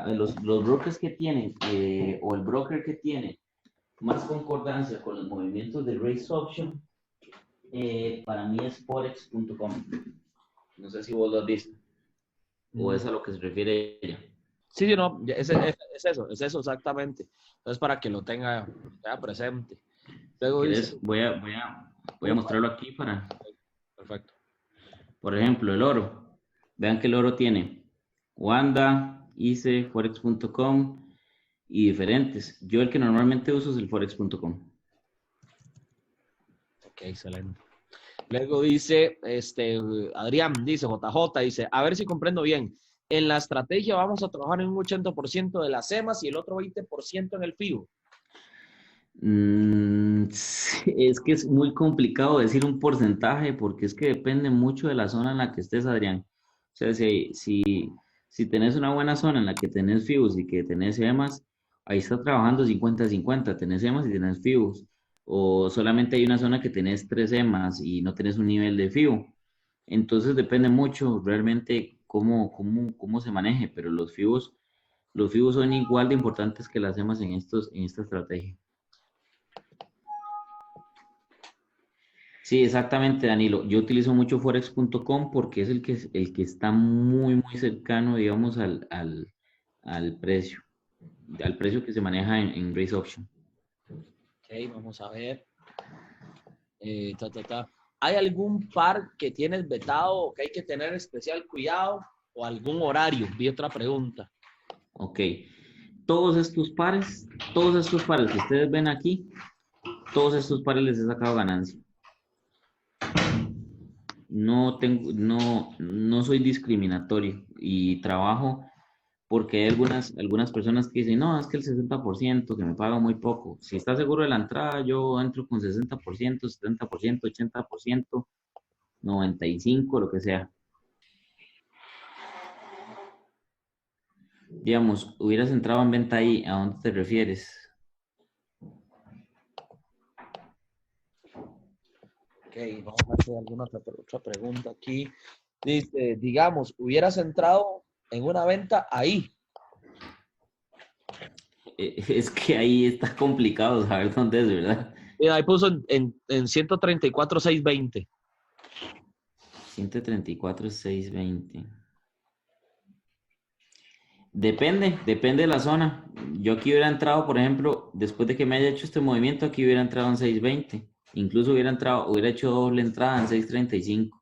los brokers que tienen, o el broker que tiene más concordancia con los movimientos de race option, para mí es forex.com. No sé si vos lo has visto o Mm, es a lo que se refiere ella. sí, sí, no, es eso exactamente. Entonces, para que tenga presente. Si Luego dice, quieres, voy a upa, mostrarlo aquí para, perfecto. por ejemplo, el oro. Vean que el oro tiene Wanda, ICE, forex.com y diferentes. Yo el que normalmente uso es el forex.com. Ok, excelente. Luego dice, Adrián, dice, JJ, dice, a ver si comprendo bien. En la estrategia vamos a trabajar en un 80% de las EMAs y el otro 20% en el FIBO. Sí, es que es muy complicado decir un porcentaje porque es que depende mucho de la zona en la que estés, Adrián. O sea, si tenés una buena zona en la que tenés FIBOs y que tenés EMAs, ahí está trabajando 50-50, tenés EMAs y tenés FIBOs. O solamente hay una zona que tenés 3 EMAs y no tenés un nivel de FIBO. Entonces depende mucho realmente cómo se maneje, pero los FIBOs son igual de importantes que las EMAs en esta estrategia. Sí, exactamente, Danilo. Yo utilizo mucho forex.com porque es el que está muy, muy cercano, digamos, al precio, al precio que se maneja en Race Option. Ok, vamos a ver. ¿Hay algún par que tienes vetado o que hay que tener especial cuidado o algún horario? Vi otra pregunta. Ok. Todos estos pares que ustedes ven aquí, todos estos pares les he sacado ganancia. No soy discriminatorio y trabajo porque hay algunas personas que dicen, no, es que el 60% que me paga muy poco. Si está seguro de la entrada, yo entro con 60%, 70%, 80%, 95%, lo que sea. Digamos, hubieras entrado en venta ahí, ¿a dónde te refieres? Ok, vamos a hacer alguna otra pregunta aquí. Dice, digamos, hubieras entrado en una venta ahí. Es que ahí está complicado saber dónde es, ¿verdad? Mira, ahí puso en 134,620. 134,620. Depende de la zona. Yo aquí hubiera entrado, por ejemplo, después de que me haya hecho este movimiento, aquí hubiera entrado en 620. Incluso hubiera hecho doble entrada en 635.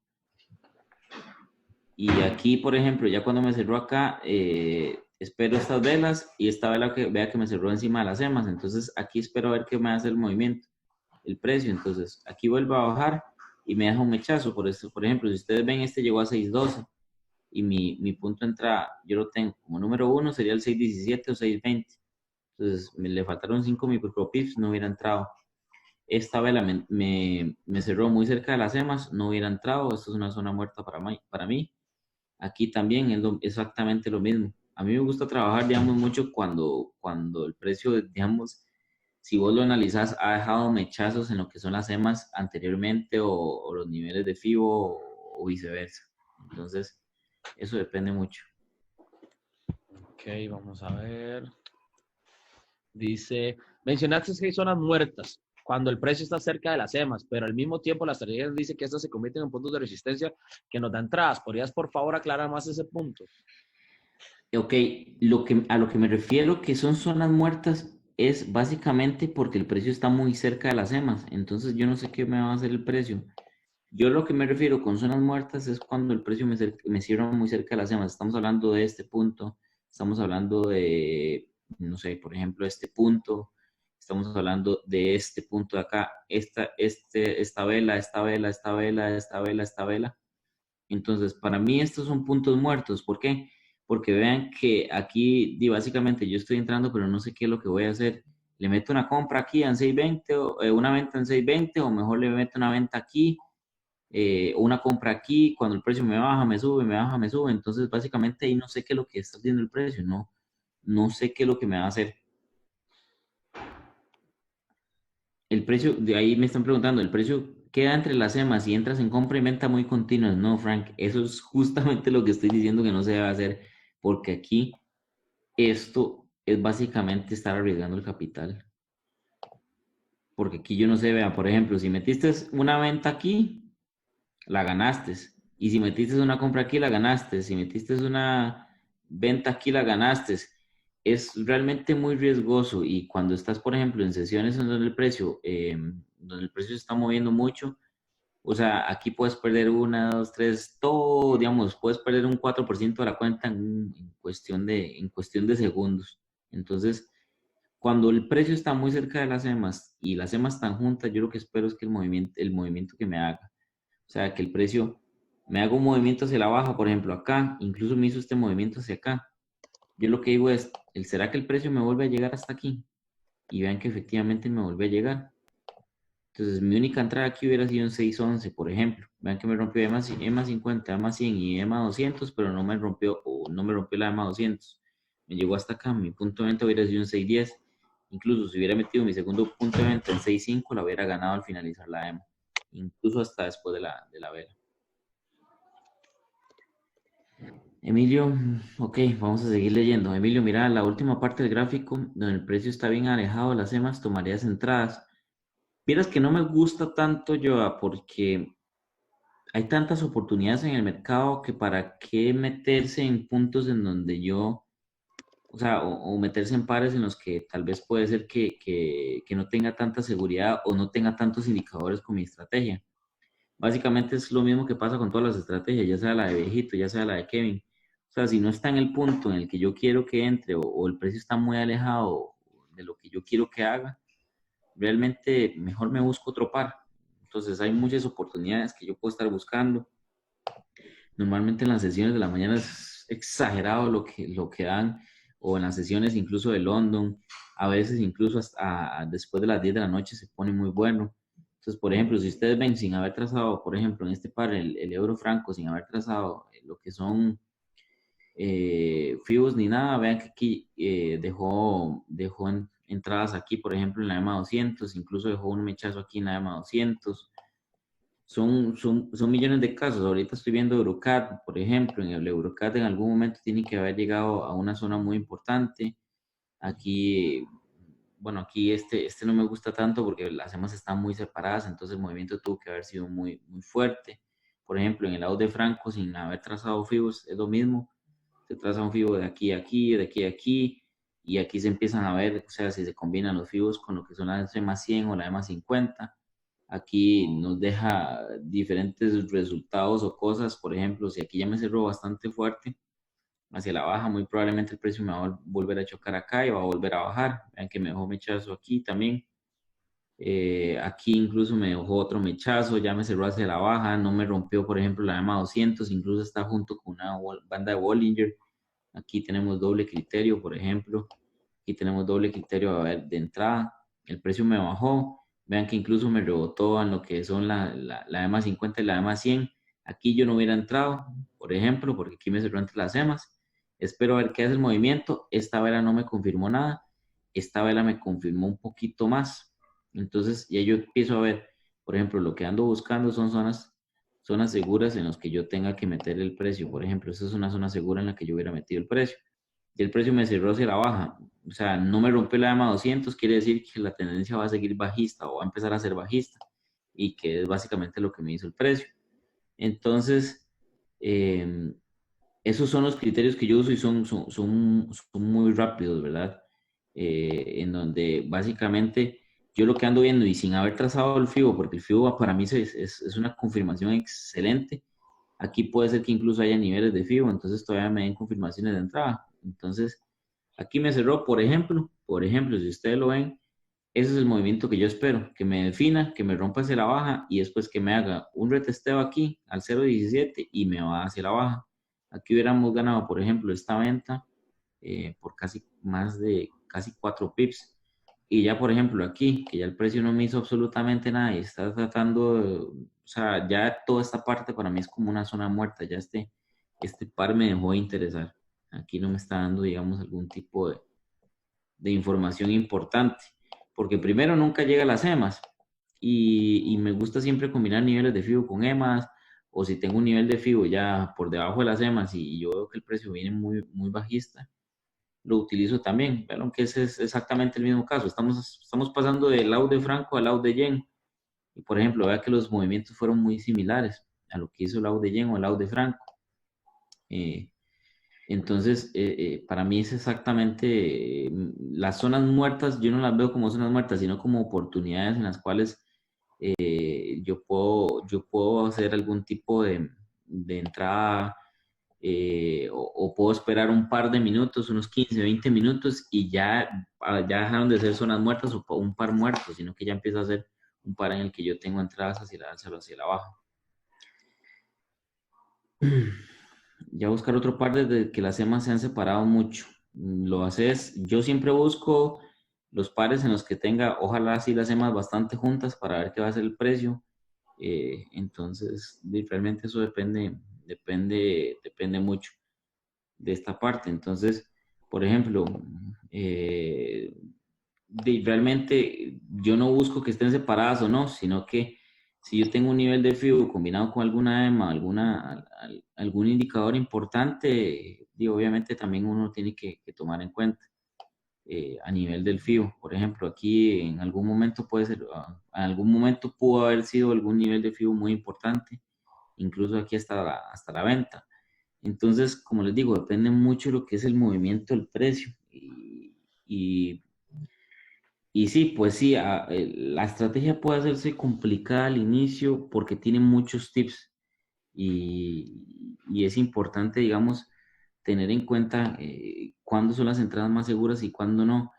Y aquí, por ejemplo, ya cuando me cerró acá, espero estas velas y esta vela que vea que me cerró encima de las EMAs. Entonces aquí espero a ver qué me hace el movimiento, el precio. Entonces aquí vuelvo a bajar y me deja un mechazo. Por ejemplo, si ustedes ven, este llegó a 612 y mi punto de entrada, yo lo tengo como número uno, sería el 617 o 620. Entonces le faltaron 5 micropips, no hubiera entrado. Esta vela me cerró muy cerca de las EMAs, no hubiera entrado. Esto es una zona muerta para mí. Aquí también es exactamente lo mismo. A mí me gusta trabajar, digamos, mucho cuando el precio, digamos, si vos lo analizás, ha dejado mechazos en lo que son las EMAs anteriormente o los niveles de FIBO o viceversa. Entonces, eso depende mucho. Ok, vamos a ver. Dice, mencionaste que hay zonas muertas cuando el precio está cerca de las EMAs, pero al mismo tiempo la estrategia dice que estas se convierten en puntos de resistencia que nos dan entradas. ¿Podrías, por favor, aclarar más ese punto? Ok, a lo que me refiero que son zonas muertas es básicamente porque el precio está muy cerca de las EMAs. Entonces, yo no sé qué me va a hacer el precio. Yo lo que me refiero con zonas muertas es cuando el precio me cierra muy cerca de las EMAs. Estamos hablando de este punto, estamos hablando de, no sé, por ejemplo, este punto, estamos hablando de este punto de acá, esta vela, esta vela, esta vela, esta vela, esta vela. Entonces, para mí estos son puntos muertos. ¿Por qué? Porque vean que aquí, básicamente yo estoy entrando, pero no sé qué es lo que voy a hacer. Le meto una compra aquí en 6.20, o una venta en 6.20, o mejor le meto una venta aquí, una compra aquí, cuando el precio me baja, me sube, me baja, me sube. Entonces, básicamente ahí no sé qué es lo que está haciendo el precio, no sé qué es lo que me va a hacer. El precio, de ahí me están preguntando, el precio queda entre las EMAs y entras en compra y venta muy continuas. No, Frank, eso es justamente lo que estoy diciendo que no se debe hacer, porque aquí esto es básicamente estar arriesgando el capital. Porque aquí yo no sé, vean, por ejemplo, si metiste una venta aquí, la ganaste. Y si metiste una compra aquí, la ganaste. Si metiste una venta aquí, la ganaste. Es realmente muy riesgoso y cuando estás, por ejemplo, en sesiones en donde el precio se está moviendo mucho, o sea, aquí puedes perder una, dos, tres, todo, digamos, puedes perder un 4% de la cuenta en cuestión de segundos. Entonces, cuando el precio está muy cerca de las EMAs y las EMAs están juntas, yo lo que espero es que el movimiento que me haga, o sea, que el precio me haga un movimiento hacia la baja, por ejemplo, acá, incluso me hizo este movimiento hacia acá. Yo lo que digo es, ¿será que el precio me vuelve a llegar hasta aquí? Y vean que efectivamente me vuelve a llegar. Entonces, mi única entrada aquí hubiera sido en 6.11, por ejemplo. Vean que me rompió EMA 50, EMA 100 y EMA 200, pero no me rompió la EMA 200. Me llegó hasta acá. Mi punto de venta hubiera sido en 6.10. Incluso si hubiera metido mi segundo punto de venta en 6.5, la hubiera ganado al finalizar la EMA. Incluso hasta después de la vela. Emilio, ok, vamos a seguir leyendo. Emilio, mira, la última parte del gráfico, donde el precio está bien alejado de las EMAs, tomarías entradas. Vieras que no me gusta tanto, Joa, porque hay tantas oportunidades en el mercado que para qué meterse en puntos en donde yo, o sea, o meterse en pares en los que tal vez puede ser que no tenga tanta seguridad o no tenga tantos indicadores con mi estrategia. Básicamente es lo mismo que pasa con todas las estrategias, ya sea la de Viejito, ya sea la de Kevin. O sea, si no está en el punto en el que yo quiero que entre o el precio está muy alejado de lo que yo quiero que haga, realmente mejor me busco otro par. Entonces hay muchas oportunidades que yo puedo estar buscando. Normalmente en las sesiones de la mañana es exagerado lo que dan, o en las sesiones incluso de London, a veces incluso hasta después de las 10 de la noche se pone muy bueno. Entonces, por ejemplo, si ustedes ven sin haber trazado, por ejemplo, en este par el euro franco, sin haber trazado lo que son FIBOs ni nada, vean que aquí dejó entradas aquí, por ejemplo, en la EMA 200, incluso dejó un mechazo aquí en la EMA 200. Son millones de casos. Ahorita estoy viendo Eurocat, por ejemplo. En el Eurocat en algún momento tiene que haber llegado a una zona muy importante. Aquí, bueno, aquí este no me gusta tanto porque las EMAs están muy separadas, entonces el movimiento tuvo que haber sido muy, muy fuerte. Por ejemplo, en el lado de Franco, sin haber trazado FIBOs, es lo mismo. Se traza un FIBO de aquí a aquí, de aquí a aquí, y aquí se empiezan a ver, o sea, si se combinan los FIBOs con lo que son las EMA 100 o la EMA 50. Aquí nos deja diferentes resultados o cosas. Por ejemplo, si aquí ya me cerró bastante fuerte hacia la baja, muy probablemente el precio me va a volver a chocar acá y va a volver a bajar. Vean que me dejó mechazo aquí también. Aquí incluso me dejó otro mechazo, ya me cerró hacia la baja, no me rompió, por ejemplo, la EMA 200, incluso está junto con una banda de Bollinger. Aquí tenemos doble criterio, por ejemplo. Aquí tenemos doble criterio a ver, de entrada. El precio me bajó. Vean que incluso me rebotó en lo que son la EMA 50 y la EMA 100. Aquí yo no hubiera entrado, por ejemplo, porque aquí me cerró entre las EMAs. Espero a ver qué hace el movimiento. Esta vela no me confirmó nada. esta vela me confirmó un poquito más. Entonces ya yo empiezo a ver, por ejemplo, lo que ando buscando son zonas seguras en las que yo tenga que meter el precio. Por ejemplo, esa es una zona segura en la que yo hubiera metido el precio. Y el precio me cerró hacia la baja. O sea, no me rompió la EMA 200, quiere decir que la tendencia va a seguir bajista o va a empezar a ser bajista. Y que es básicamente lo que me hizo el precio. Entonces, eh, esos son los criterios que yo uso y son muy rápidos, ¿verdad? En donde básicamente yo lo que ando viendo y sin haber trazado el FIBO, porque el FIBO para mí es una confirmación excelente. Aquí puede ser que incluso haya niveles de FIBO, entonces todavía me den confirmaciones de entrada. Entonces, aquí me cerró, por ejemplo, si ustedes lo ven, ese es el movimiento que yo espero, que me defina, que me rompa hacia la baja y después que me haga un retesteo aquí al 0.17 y me va hacia la baja. Aquí hubiéramos ganado, por ejemplo, esta venta por casi más de casi 4 pips. Y ya, por ejemplo, aquí, que ya el precio no me hizo absolutamente nada y está tratando, o sea, ya toda esta parte para mí es como una zona muerta, ya este par me dejó de interesar. Aquí no me está dando, digamos, algún tipo de información importante, porque primero nunca llega a las EMAs y me gusta siempre combinar niveles de FIBO con EMAs, o si tengo un nivel de FIBO ya por debajo de las EMAs y yo veo que el precio viene muy bajista, lo utilizo también. Pero aunque ese es exactamente el mismo caso, estamos pasando del lado de Franco al lado de Yen, y por ejemplo, vea que los movimientos fueron muy similares a lo que hizo el lado de Yen o el lado de Franco. Eh, entonces, para mí es exactamente las zonas muertas, yo no las veo como zonas muertas, sino como oportunidades en las cuales yo puedo hacer algún tipo de entrada o puedo esperar un par de minutos, unos 15, 20 minutos y ya dejaron de ser zonas muertas o un par muertos, sino que ya empieza a ser un par en el que yo tengo entradas hacia la alza o hacia la baja. Ya buscar otro par desde que las EMAs se han separado mucho. Lo haces, yo siempre busco los pares en los que tenga, ojalá sí las EMAs bastante juntas para ver qué va a ser el precio. Entonces, realmente eso depende mucho de esta parte. Entonces, por ejemplo, eh, realmente yo no busco que estén separadas o no, sino que si yo tengo un nivel de FIBO combinado con alguna EMA, algún indicador importante, obviamente también uno tiene que tomar en cuenta a nivel del FIBO. Por ejemplo, aquí en algún momento puede ser, en algún momento pudo haber sido algún nivel de FIBO muy importante, incluso aquí hasta la venta. Entonces, como les digo, depende mucho de lo que es el movimiento del precio. Y y sí, pues sí, la estrategia puede hacerse complicada al inicio porque tiene muchos tips y es importante, digamos, tener en cuenta cuándo son las entradas más seguras y cuándo no.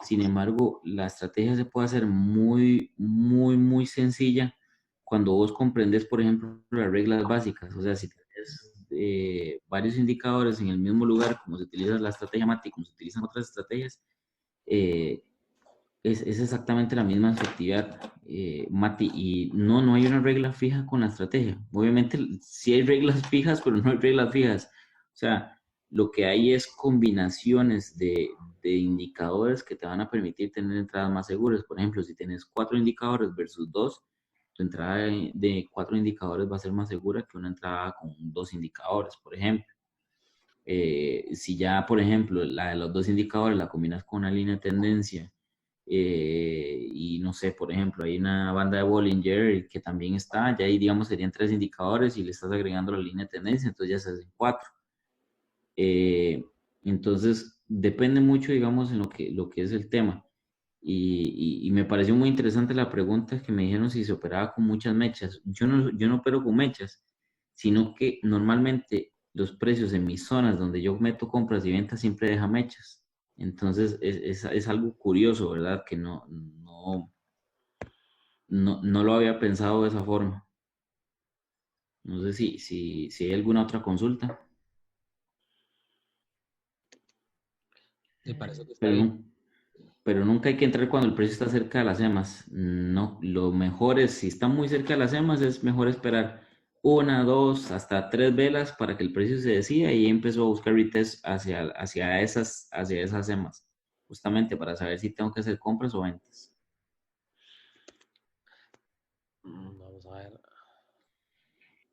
Sin embargo, la estrategia se puede hacer muy sencilla cuando vos comprendes, por ejemplo, las reglas básicas. O sea, si tienes varios indicadores en el mismo lugar, como se utiliza la estrategia MATI, como se utilizan otras estrategias, eh, es exactamente la misma efectividad, Mati, y no hay una regla fija con la estrategia. Obviamente sí hay reglas fijas, pero no hay reglas fijas. O sea, lo que hay es combinaciones de indicadores que te van a permitir tener entradas más seguras. Por ejemplo, si tienes 4 indicadores versus 2, tu entrada de 4 indicadores va a ser más segura que una entrada con 2 indicadores, por ejemplo. Si ya, por ejemplo, la de los 2 indicadores la combinas con una línea de tendencia y no sé, por ejemplo, hay una banda de Bollinger que también está, ya ahí digamos serían 3 indicadores y le estás agregando la línea de tendencia, entonces ya se hacen 4. Eh, entonces, depende mucho, digamos, en lo que es el tema. Y me pareció muy interesante la pregunta que me dijeron si se operaba con muchas mechas. Yo no opero con mechas, sino que normalmente los precios en mis zonas donde yo meto compras y ventas siempre deja mechas. Entonces es algo curioso, ¿verdad? Que no lo había pensado de esa forma. No sé si hay alguna otra consulta, Me parece que está pero, bien. pero nunca hay que entrar cuando el precio está cerca de las EMAs. No, lo mejor es, si está muy cerca de las EMAs, es mejor esperar 1, 2, hasta 3 velas para que el precio se decida y empezó a buscar retest hacia esas EMAs. justamente para saber si tengo que hacer compras o ventas. Vamos a ver.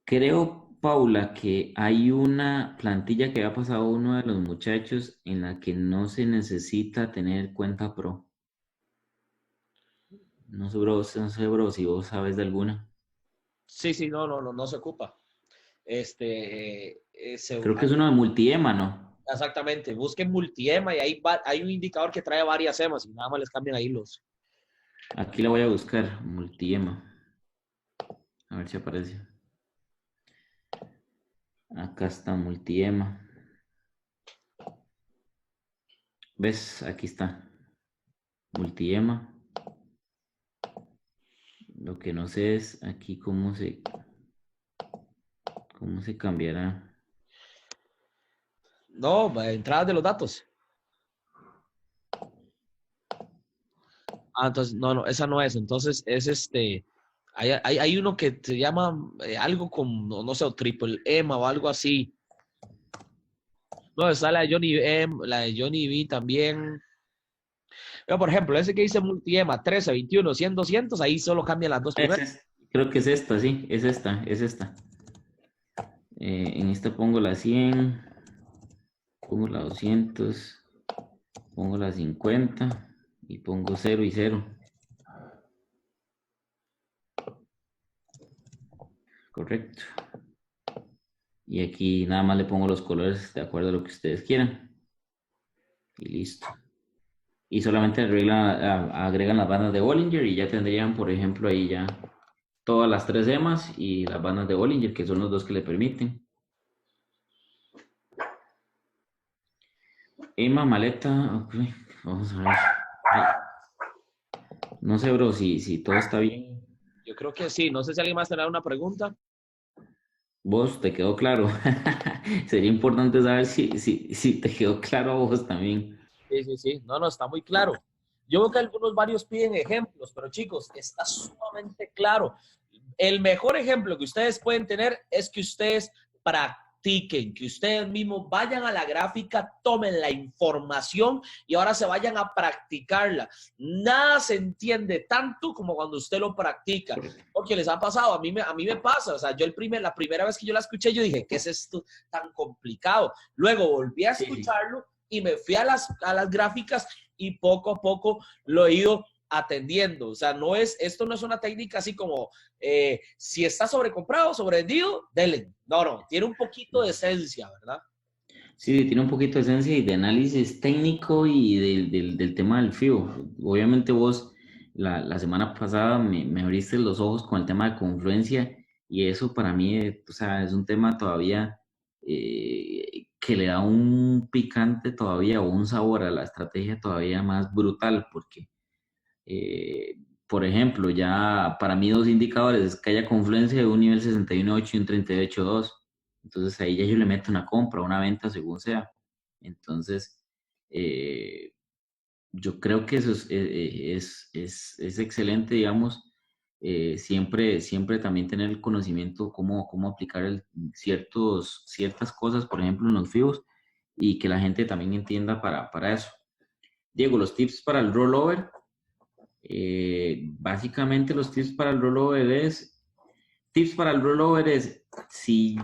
Creo, Paula, que hay una plantilla que ha pasado uno de los muchachos en la que no se necesita tener cuenta pro. No sé, bro, si vos sabes de alguna. Sí, sí, no se ocupa. Creo que es uno de multiema, ¿no? Exactamente, busquen multiema y hay un indicador que trae varias emas y nada más les cambian ahí los. Aquí la voy a buscar, multiema. A ver si aparece. Acá está multiema. ¿Ves? Aquí está. Multiema. Lo que no sé es aquí cómo se cambiará. No, entradas de los datos. Entonces, no, esa no es. Entonces, es hay uno que se llama algo con, no sé, o triple EMA o algo así. No, está la de Johnny M, la de Johnny B también. Pero, por ejemplo, ese que dice multiema 13, 21, 100, 200, ahí solo cambian las dos primeras. Creo que es esta, sí, es esta. En esta pongo la 100, pongo la 200, pongo la 50 y pongo 0 y 0. Correcto. Y aquí nada más le pongo los colores de acuerdo a lo que ustedes quieran. Y listo. Y solamente agregan las bandas de Bollinger y ya tendrían, por ejemplo, ahí ya todas las 3 emas y las bandas de Bollinger, que son los dos que le permiten. Ema, maleta, ok, vamos a ver. Ay, no sé, bro, si todo está bien. Yo creo que sí. No sé si alguien más tendrá una pregunta. Vos, ¿te quedó claro? Sería importante saber si te quedó claro a vos también. Sí, sí, sí. No, está muy claro. Yo veo que varios piden ejemplos, pero chicos, está sumamente claro. El mejor ejemplo que ustedes pueden tener es que ustedes practiquen, que ustedes mismos vayan a la gráfica, tomen la información y ahora se vayan a practicarla. Nada se entiende tanto como cuando usted lo practica. Porque les ha pasado, a mí me pasa, o sea, la primera vez que yo la escuché, yo dije, ¿qué es esto tan complicado? Luego volví a escucharlo y me fui a las gráficas y poco a poco lo he ido atendiendo. O sea, esto no es una técnica así como si está sobrecomprado, sobrevendido, denle. No, tiene un poquito de esencia, ¿verdad? Sí, tiene un poquito de esencia y de análisis técnico y del tema del FIBO. Obviamente vos la semana pasada me abriste los ojos con el tema de confluencia y eso para mí, o sea, es un tema todavía que le da un picante todavía o un sabor a la estrategia todavía más brutal porque, por ejemplo, ya para mí dos indicadores es que haya confluencia de un nivel 61.8 y un 38.2. Entonces ahí ya yo le meto una compra, una venta, según sea. Entonces, eh, yo creo que eso es excelente, digamos, siempre también tener el conocimiento cómo aplicar ciertas cosas, por ejemplo, en los FIBOs, y que la gente también entienda para eso. Diego, los tips para el rollover. Básicamente los tips para el rollover es, si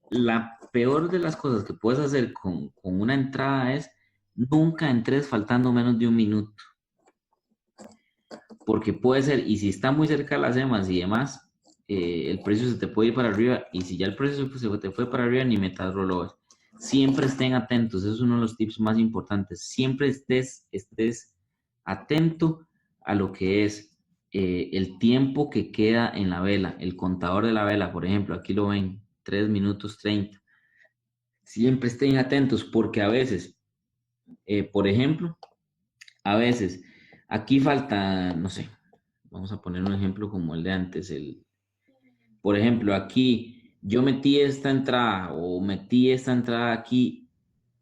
la peor de las cosas que puedes hacer con una entrada es nunca entres faltando menos de un minuto, porque puede ser, y si está muy cerca de las EMAs y demás, el precio se te puede ir para arriba, y si ya el precio se te fue para arriba, ni metas rollover. Siempre estén atentos, eso es uno de los tips más importantes, siempre estés atento a lo que es el tiempo que queda en la vela, el contador de la vela, por ejemplo, aquí lo ven, 3 minutos 30. Siempre estén atentos porque a veces, por ejemplo, a veces aquí falta, no sé, vamos a poner un ejemplo como el de antes, por ejemplo, aquí yo metí esta entrada o metí esta entrada aquí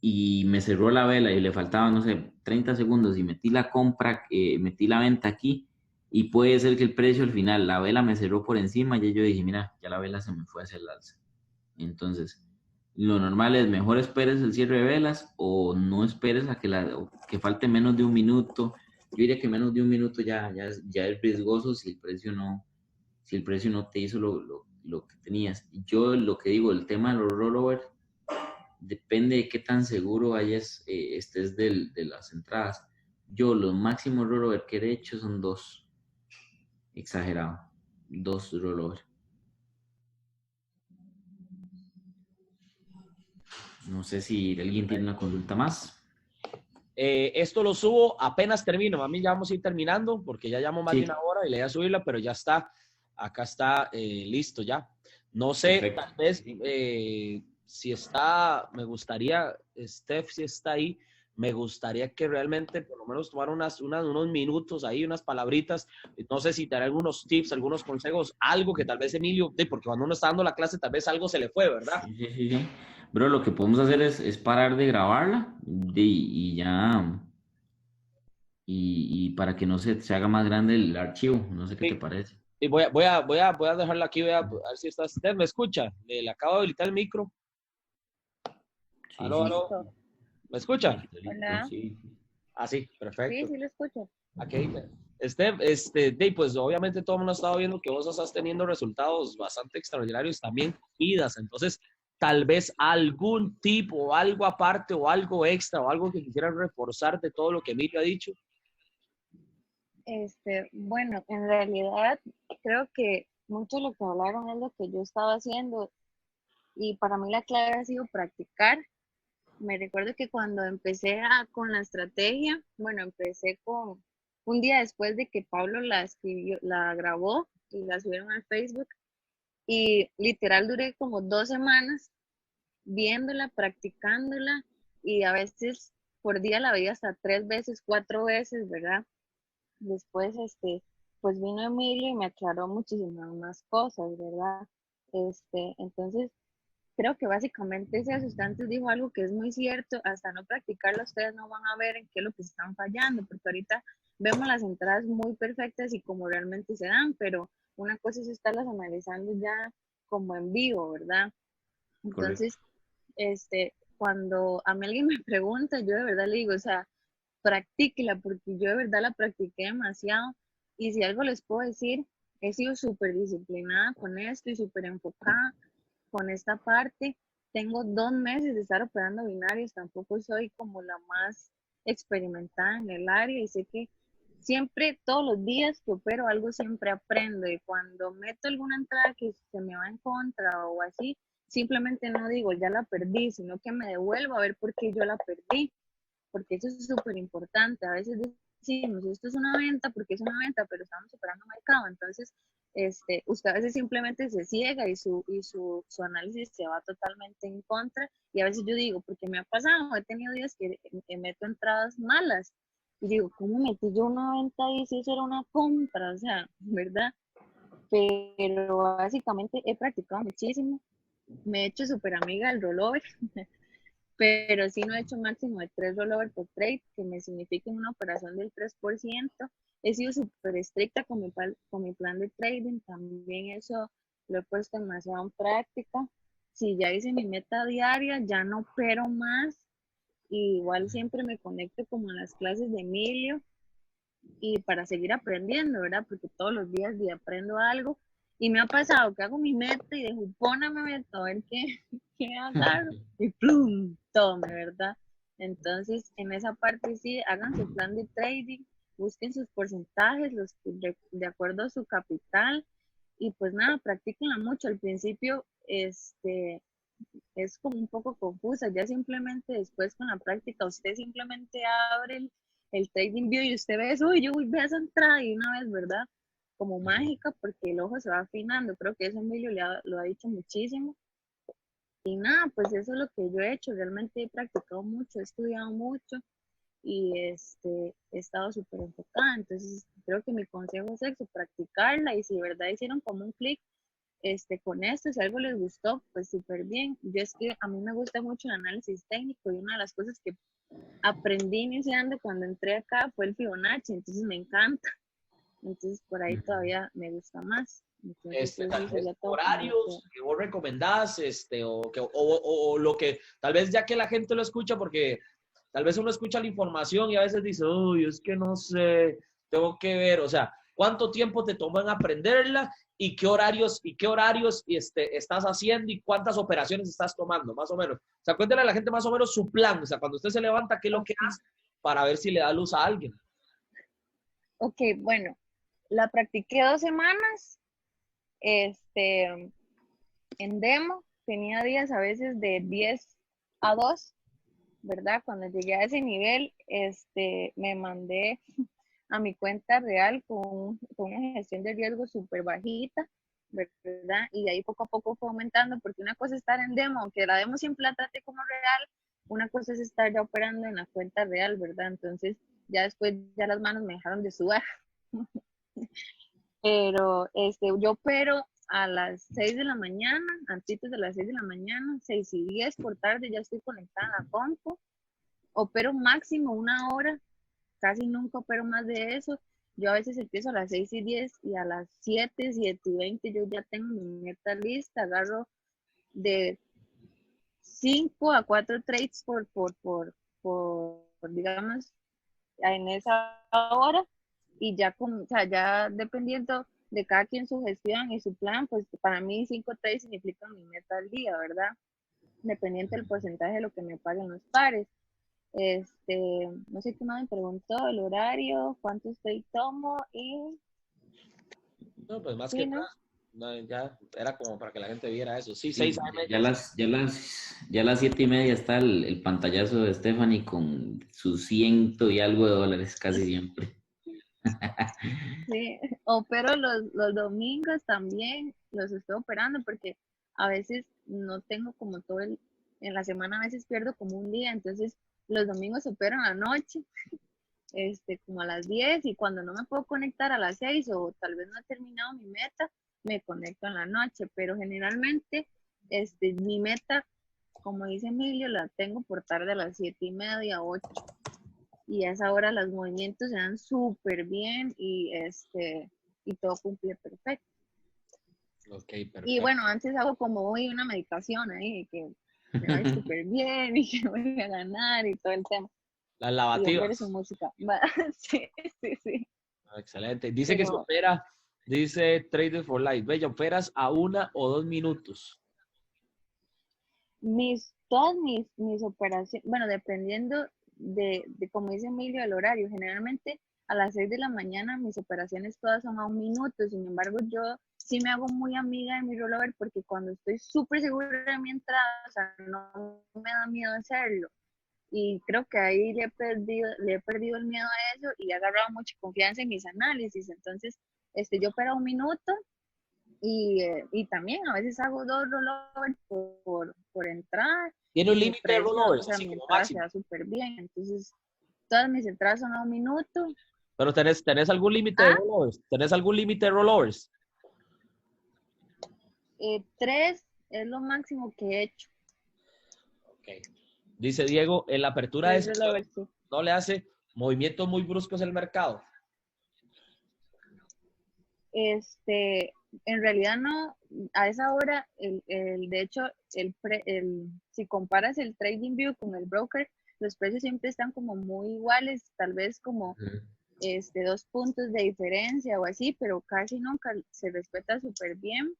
y me cerró la vela y le faltaban, no sé, 30 segundos y metí la compra, metí la venta aquí y puede ser que el precio al final, la vela me cerró por encima y yo dije, mira, ya la vela se me fue hacia el alza. Entonces, lo normal es mejor esperes el cierre de velas o no esperes a que, o que falte menos de un minuto. Yo diría que menos de un minuto ya es riesgoso si el precio no te hizo lo que tenías. Yo lo que digo, el tema de los rollovers, depende de qué tan seguro estés de las entradas. Yo los máximos rollovers que he hecho son dos, exagerado, dos rollovers. No sé si alguien tiene una consulta más. Esto lo subo apenas termino. A mí ya vamos a ir terminando porque ya llamo más de una Sí, hora y le voy a subirla, pero ya está. Acá está listo ya. No sé, perfecto. tal vez si está, me gustaría, Steph, si está ahí, me gustaría que realmente por lo menos tomara unos minutos ahí, unas palabritas. No sé si te daré algunos tips, algunos consejos, algo que tal vez Emilio, porque cuando uno está dando la clase, tal vez algo se le fue, ¿verdad? Sí. Bro, lo que podemos hacer es parar de grabarla y ya, y para que no se haga más grande el archivo. No sé qué te Sí. parece. Y voy a dejarla aquí, a ver si está. Steph, ¿me escucha? Le acabo de habilitar el micro. Sí, Aló, sí. aló. Listo. ¿Me escucha? Listo, listo, Hola. sí. Ah, sí, Sí, perfecto. sí lo escucho. Ok. Steph, pues obviamente todo el mundo ha estado viendo que vos estás teniendo resultados bastante extraordinarios también con vidas. Entonces, tal vez algún tip o algo aparte o algo extra o algo que quisieras reforzar de todo lo que Emilio ha dicho. Bueno, en realidad creo que mucho de lo que hablaron es lo que yo estaba haciendo y para mí la clave ha sido practicar. Me recuerdo que cuando empecé con la estrategia, bueno, empecé con un día después de que Pablo la escribió, la grabó y la subieron al Facebook y literal duré como 2 semanas viéndola, practicándola y a veces por día la veía hasta 3 veces, 4 veces, ¿verdad? Después, pues vino Emilio y me aclaró muchísimas más cosas, ¿verdad? Entonces, creo que básicamente ese asustante dijo algo que es muy cierto, hasta no practicarlo ustedes no van a ver en qué es lo que están fallando, porque ahorita vemos las entradas muy perfectas y como realmente se dan, pero una cosa es estarlas analizando ya como en vivo, ¿verdad? Correcto. Entonces, cuando a mí alguien me pregunta, yo de verdad le digo, o sea, practíquela, porque yo de verdad la practiqué demasiado. Y si algo les puedo decir, he sido súper disciplinada con esto y súper enfocada con esta parte. Tengo 2 meses de estar operando binarios, tampoco soy como la más experimentada en el área y sé que siempre, todos los días que opero algo, siempre aprendo y cuando meto alguna entrada que se me va en contra o así, simplemente no digo ya la perdí, sino que me devuelvo a ver por qué yo la perdí, porque eso es súper importante. A veces decimos, esto es una venta porque es una venta, pero estamos operando mercado. Entonces, usted a veces simplemente se ciega y su análisis se va totalmente en contra. Y a veces yo digo, porque me ha pasado, he tenido días que meto entradas malas. Y digo, ¿cómo metí yo una venta y si eso era una compra? O sea, ¿verdad? Pero básicamente he practicado muchísimo. Me he hecho súper amiga del rollover, pero sí no he hecho máximo de 3 rollover por trade, que me significa una operación del 3%. He sido súper estricta con mi plan de trading, también eso lo he puesto demasiado en práctica. Si ya hice mi meta diaria, ya no opero más, y igual siempre me conecto como en las clases de Emilio y para seguir aprendiendo, ¿verdad? Porque todos los días aprendo algo. Y me ha pasado que hago mi meta y de jupona me meto a ver qué agarro y plum, tome, ¿verdad? Entonces, en esa parte sí, hagan su plan de trading, busquen sus porcentajes, de acuerdo a su capital y pues nada, practíquenla mucho. Al principio, es como un poco confusa, ya simplemente después con la práctica usted simplemente abre el trading view y usted ve eso, uy, yo voy a esa entrada y una vez, ¿verdad? Como mágica porque el ojo se va afinando, creo que eso Emilio lo ha dicho muchísimo. Y nada, pues eso es lo que yo he hecho, realmente he practicado mucho, he estudiado mucho y he estado súper enfocada, entonces creo que mi consejo es eso, practicarla y si de verdad hicieron como un clic con esto, si algo les gustó, pues súper bien. Yo es que a mí me gusta mucho el análisis técnico y una de las cosas que aprendí iniciando cuando entré acá fue el Fibonacci, entonces me encanta. Entonces por ahí todavía me gusta más. Entonces, sí, Tal sí, vez sería todo como lo horarios que vos recomendás, o lo que, tal vez ya que la gente lo escucha, porque tal vez uno escucha la información y a veces dice, uy, es que no sé, tengo que ver, o sea, ¿cuánto tiempo te tomó en aprenderla y qué horarios estás haciendo y cuántas operaciones estás tomando, más o menos? O sea, cuéntale a la gente más o menos su plan, o sea, cuando usted se levanta, ¿qué es lo que Ok, hace para ver si le da luz a alguien? ok, bueno, la practiqué 2 semanas, este, en demo, tenía días a veces de 10 a 2, ¿verdad? Cuando llegué a ese nivel, me mandé a mi cuenta real con una gestión de riesgo súper bajita, ¿verdad? Y de ahí poco a poco fue aumentando, porque una cosa es estar en demo, aunque la demo siempre la trate como real, una cosa es estar ya operando en la cuenta real, ¿verdad? Entonces, ya después, ya las manos me dejaron de sudar. Pero yo opero a las 6 de la mañana, antes de las 6 de la mañana, 6:10 por tarde, ya estoy conectada a la compu. Opero máximo 1 hora, casi nunca opero más de eso. Yo a veces empiezo a las 6:10 y a las 7:20 yo ya tengo mi meta lista, agarro de 5 a 4 trades digamos, en esa hora, y ya o sea, ya dependiendo de cada quien su gestión y su plan, pues para mí 5 trades significan mi meta al día, ¿verdad? Dependiente del porcentaje de lo que me paguen los pares. No sé qué más me preguntó, el horario, cuántos trades tomo y No, pues más que sí, ¿no? nada, no, ya era como para que la gente viera eso. Sí, 6 Sí, AM. ya las 7:30 está el pantallazo de Stephanie con sus ciento y algo de dólares casi siempre. Sí, opero los domingos también, los estoy operando porque a veces no tengo como en la semana a veces pierdo como un día, entonces los domingos opero en la noche, como a las 10, y cuando no me puedo conectar a las 6 o tal vez no he terminado mi meta, me conecto en la noche, pero generalmente, mi meta, como dice Emilio, la tengo por tarde a las 7:30, 8, y a esa hora los movimientos se dan súper bien y todo cumple perfecto. Ok, Y perfecto. bueno, antes hago como hoy una meditación ahí, que me va a ir súper bien y que voy a ganar y todo el tema. Las Y volver su lavativas. música. Sí, sí, sí. Ah, excelente. Dice que se Pero opera, dice Trader for Life. Bella, operas a 1 o 2 minutos. todas mis operaciones, bueno, dependiendo de como dice Emilio, el horario, generalmente a las 6 de la mañana mis operaciones todas son a 1 minuto. Sin embargo, yo sí me hago muy amiga de mi rollover porque cuando estoy súper segura de mi entrada, o sea, no me da miedo hacerlo. Y creo que ahí le he perdido el miedo a eso y he agarrado mucha confianza en mis análisis. Entonces, yo opero 1 minuto, y también a veces hago 2 rollovers por entrada, Tiene y un mi límite de precio, o rollovers, sea, así mi como entrada se máximo. da súper bien. Entonces, todas mis entradas son a 1 minuto. Pero tenés algún límite de Ah, rollovers. ¿Tenés algún límite de rollovers? 3 es lo máximo que he hecho. Ok. Dice Diego, en la apertura de 3 rollovers, sesión sí. no le hace movimientos muy bruscos el mercado. Este, en realidad no, a esa hora, de hecho, si comparas el Trading View con el broker, los precios siempre están como muy iguales, tal vez como Ujú. 2 puntos de diferencia o así, pero casi nunca se respeta súper bien,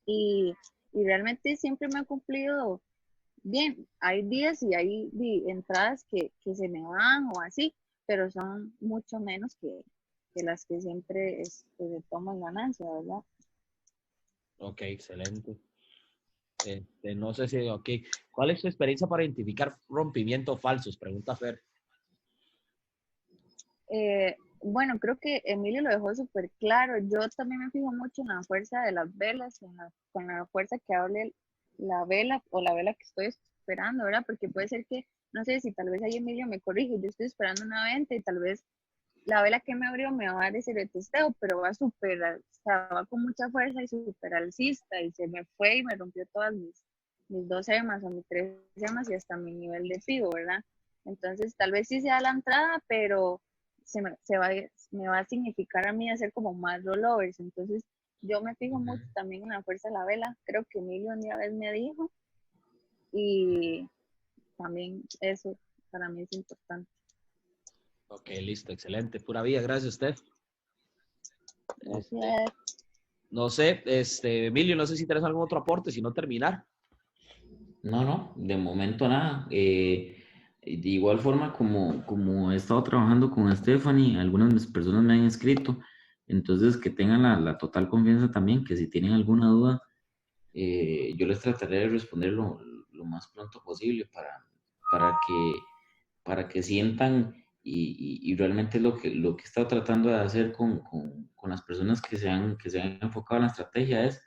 y, y realmente siempre me ha cumplido bien. Hay días y hay entradas que se me van o así, pero son mucho menos que las que siempre tomo en ganancia, ¿verdad? Ok, excelente. No sé si, ok. ¿Cuál es tu experiencia para identificar rompimientos falsos? Pregunta Fer. Bueno, creo que Emilio lo dejó súper claro. Yo también me fijo mucho en la fuerza de las velas, con la fuerza que hable la vela o la vela que estoy esperando, ¿verdad? Porque puede ser que, no sé si tal vez ahí Emilio me corrige, yo estoy esperando una venta y tal vez la vela que me abrió me va a dar ese retesteo, pero va súper, o sea, va con mucha fuerza y súper alcista, y se me fue y me rompió todas mis 2 EMAs o mis 3 EMAs y hasta mi nivel de FIBO, ¿verdad? Entonces, tal vez sí sea la entrada, pero me va a significar a mí hacer como más rollovers. Entonces, Yo me fijo mucho también en la fuerza de la vela. Creo que Emilio una vez me dijo y también eso para mí es importante. Ok, listo, excelente. Pura vida, gracias, Steph. Gracias. No sé, Emilio, no sé si tienes algún otro aporte, si no terminar. No, de momento nada. De igual forma, como he estado trabajando con Stephanie, algunas de mis personas me han escrito, entonces que tengan la total confianza también, que si tienen alguna duda, yo les trataré de responder lo más pronto posible para que, para que sientan y realmente lo que he estado tratando de hacer con las personas que se han enfocado en la estrategia es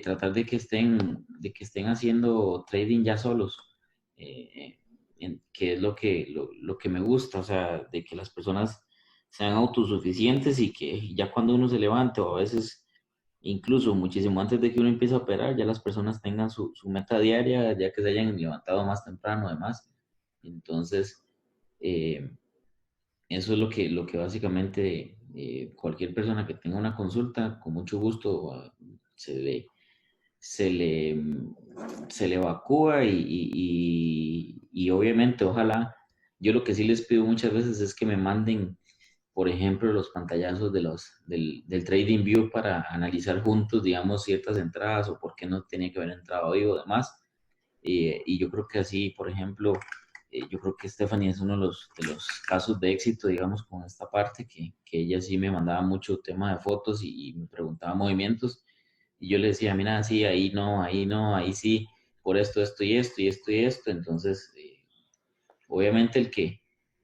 tratar de que estén haciendo trading ya solos, que es lo que me gusta, o sea, de que las personas sean autosuficientes y que ya cuando uno se levante o a veces incluso muchísimo antes de que uno empiece a operar, ya las personas tengan su meta diaria, ya que se hayan levantado más temprano, además. Entonces, eh, eso es lo que básicamente cualquier persona que tenga una consulta, con mucho gusto se le, se le, se le evacúa y obviamente, ojalá, yo lo que sí les pido muchas veces es que me manden, por ejemplo, los pantallazos del TradingView para analizar juntos, digamos, ciertas entradas o por qué no tenía que haber entrado hoy o demás. Y yo creo que así, por ejemplo, yo creo que Stephanie es uno de los casos de éxito, digamos, con esta parte, que ella sí me mandaba mucho tema de fotos y me preguntaba movimientos. Y yo le decía, mira, sí, ahí no, ahí no, ahí sí, por esto, esto y esto y esto y esto. Entonces, obviamente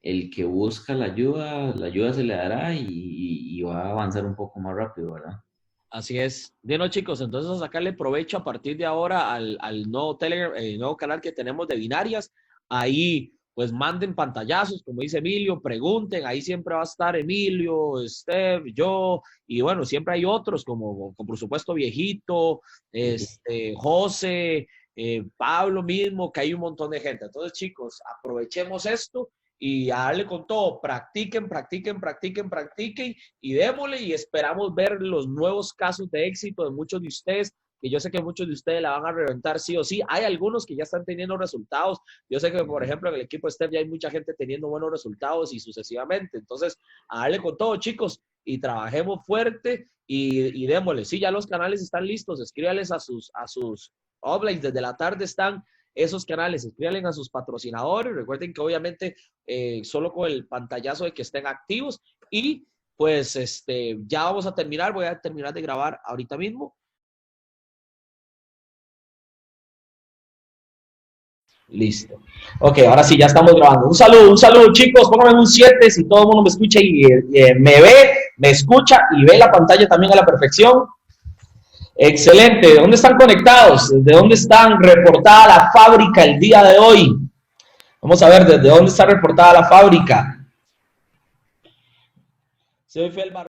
el que busca la ayuda se le dará y va a avanzar un poco más rápido, ¿verdad? Así es. Bueno, chicos, entonces a sacarle provecho a partir de ahora al nuevo Telegram, el nuevo canal que tenemos de binarias. Ahí, pues manden pantallazos, como dice Emilio, pregunten. Ahí siempre va a estar Emilio, Steph, yo, y bueno, siempre hay otros, como por supuesto Viejito, José, Pablo mismo, que hay un montón de gente. Entonces, chicos, aprovechemos esto y a darle con todo. Practiquen, practiquen, practiquen, practiquen y démosle y esperamos ver los nuevos casos de éxito de muchos de ustedes, que yo sé que muchos de ustedes la van a reventar sí o sí. Hay algunos que ya están teniendo resultados. Yo sé que, por ejemplo, en el equipo Steph ya hay mucha gente teniendo buenos resultados y sucesivamente. Entonces, a darle con todo, chicos, y trabajemos fuerte y démosle. Sí, ya los canales están listos. Escríbanles a sus uplinks. Desde la tarde están esos canales. Escríbanle a sus patrocinadores. Recuerden que obviamente solo con el pantallazo de que estén activos y pues ya vamos a terminar, voy a terminar de grabar ahorita mismo. Listo. Ok, ahora sí, ya estamos grabando. Un saludo chicos, pónganme un 7 si todo el mundo me escucha y me ve, me escucha y ve la pantalla también a la perfección. Excelente, ¿de dónde están conectados? ¿De dónde están reportada la fábrica el día de hoy? Vamos a ver desde dónde está reportada la fábrica. Soy Felmar.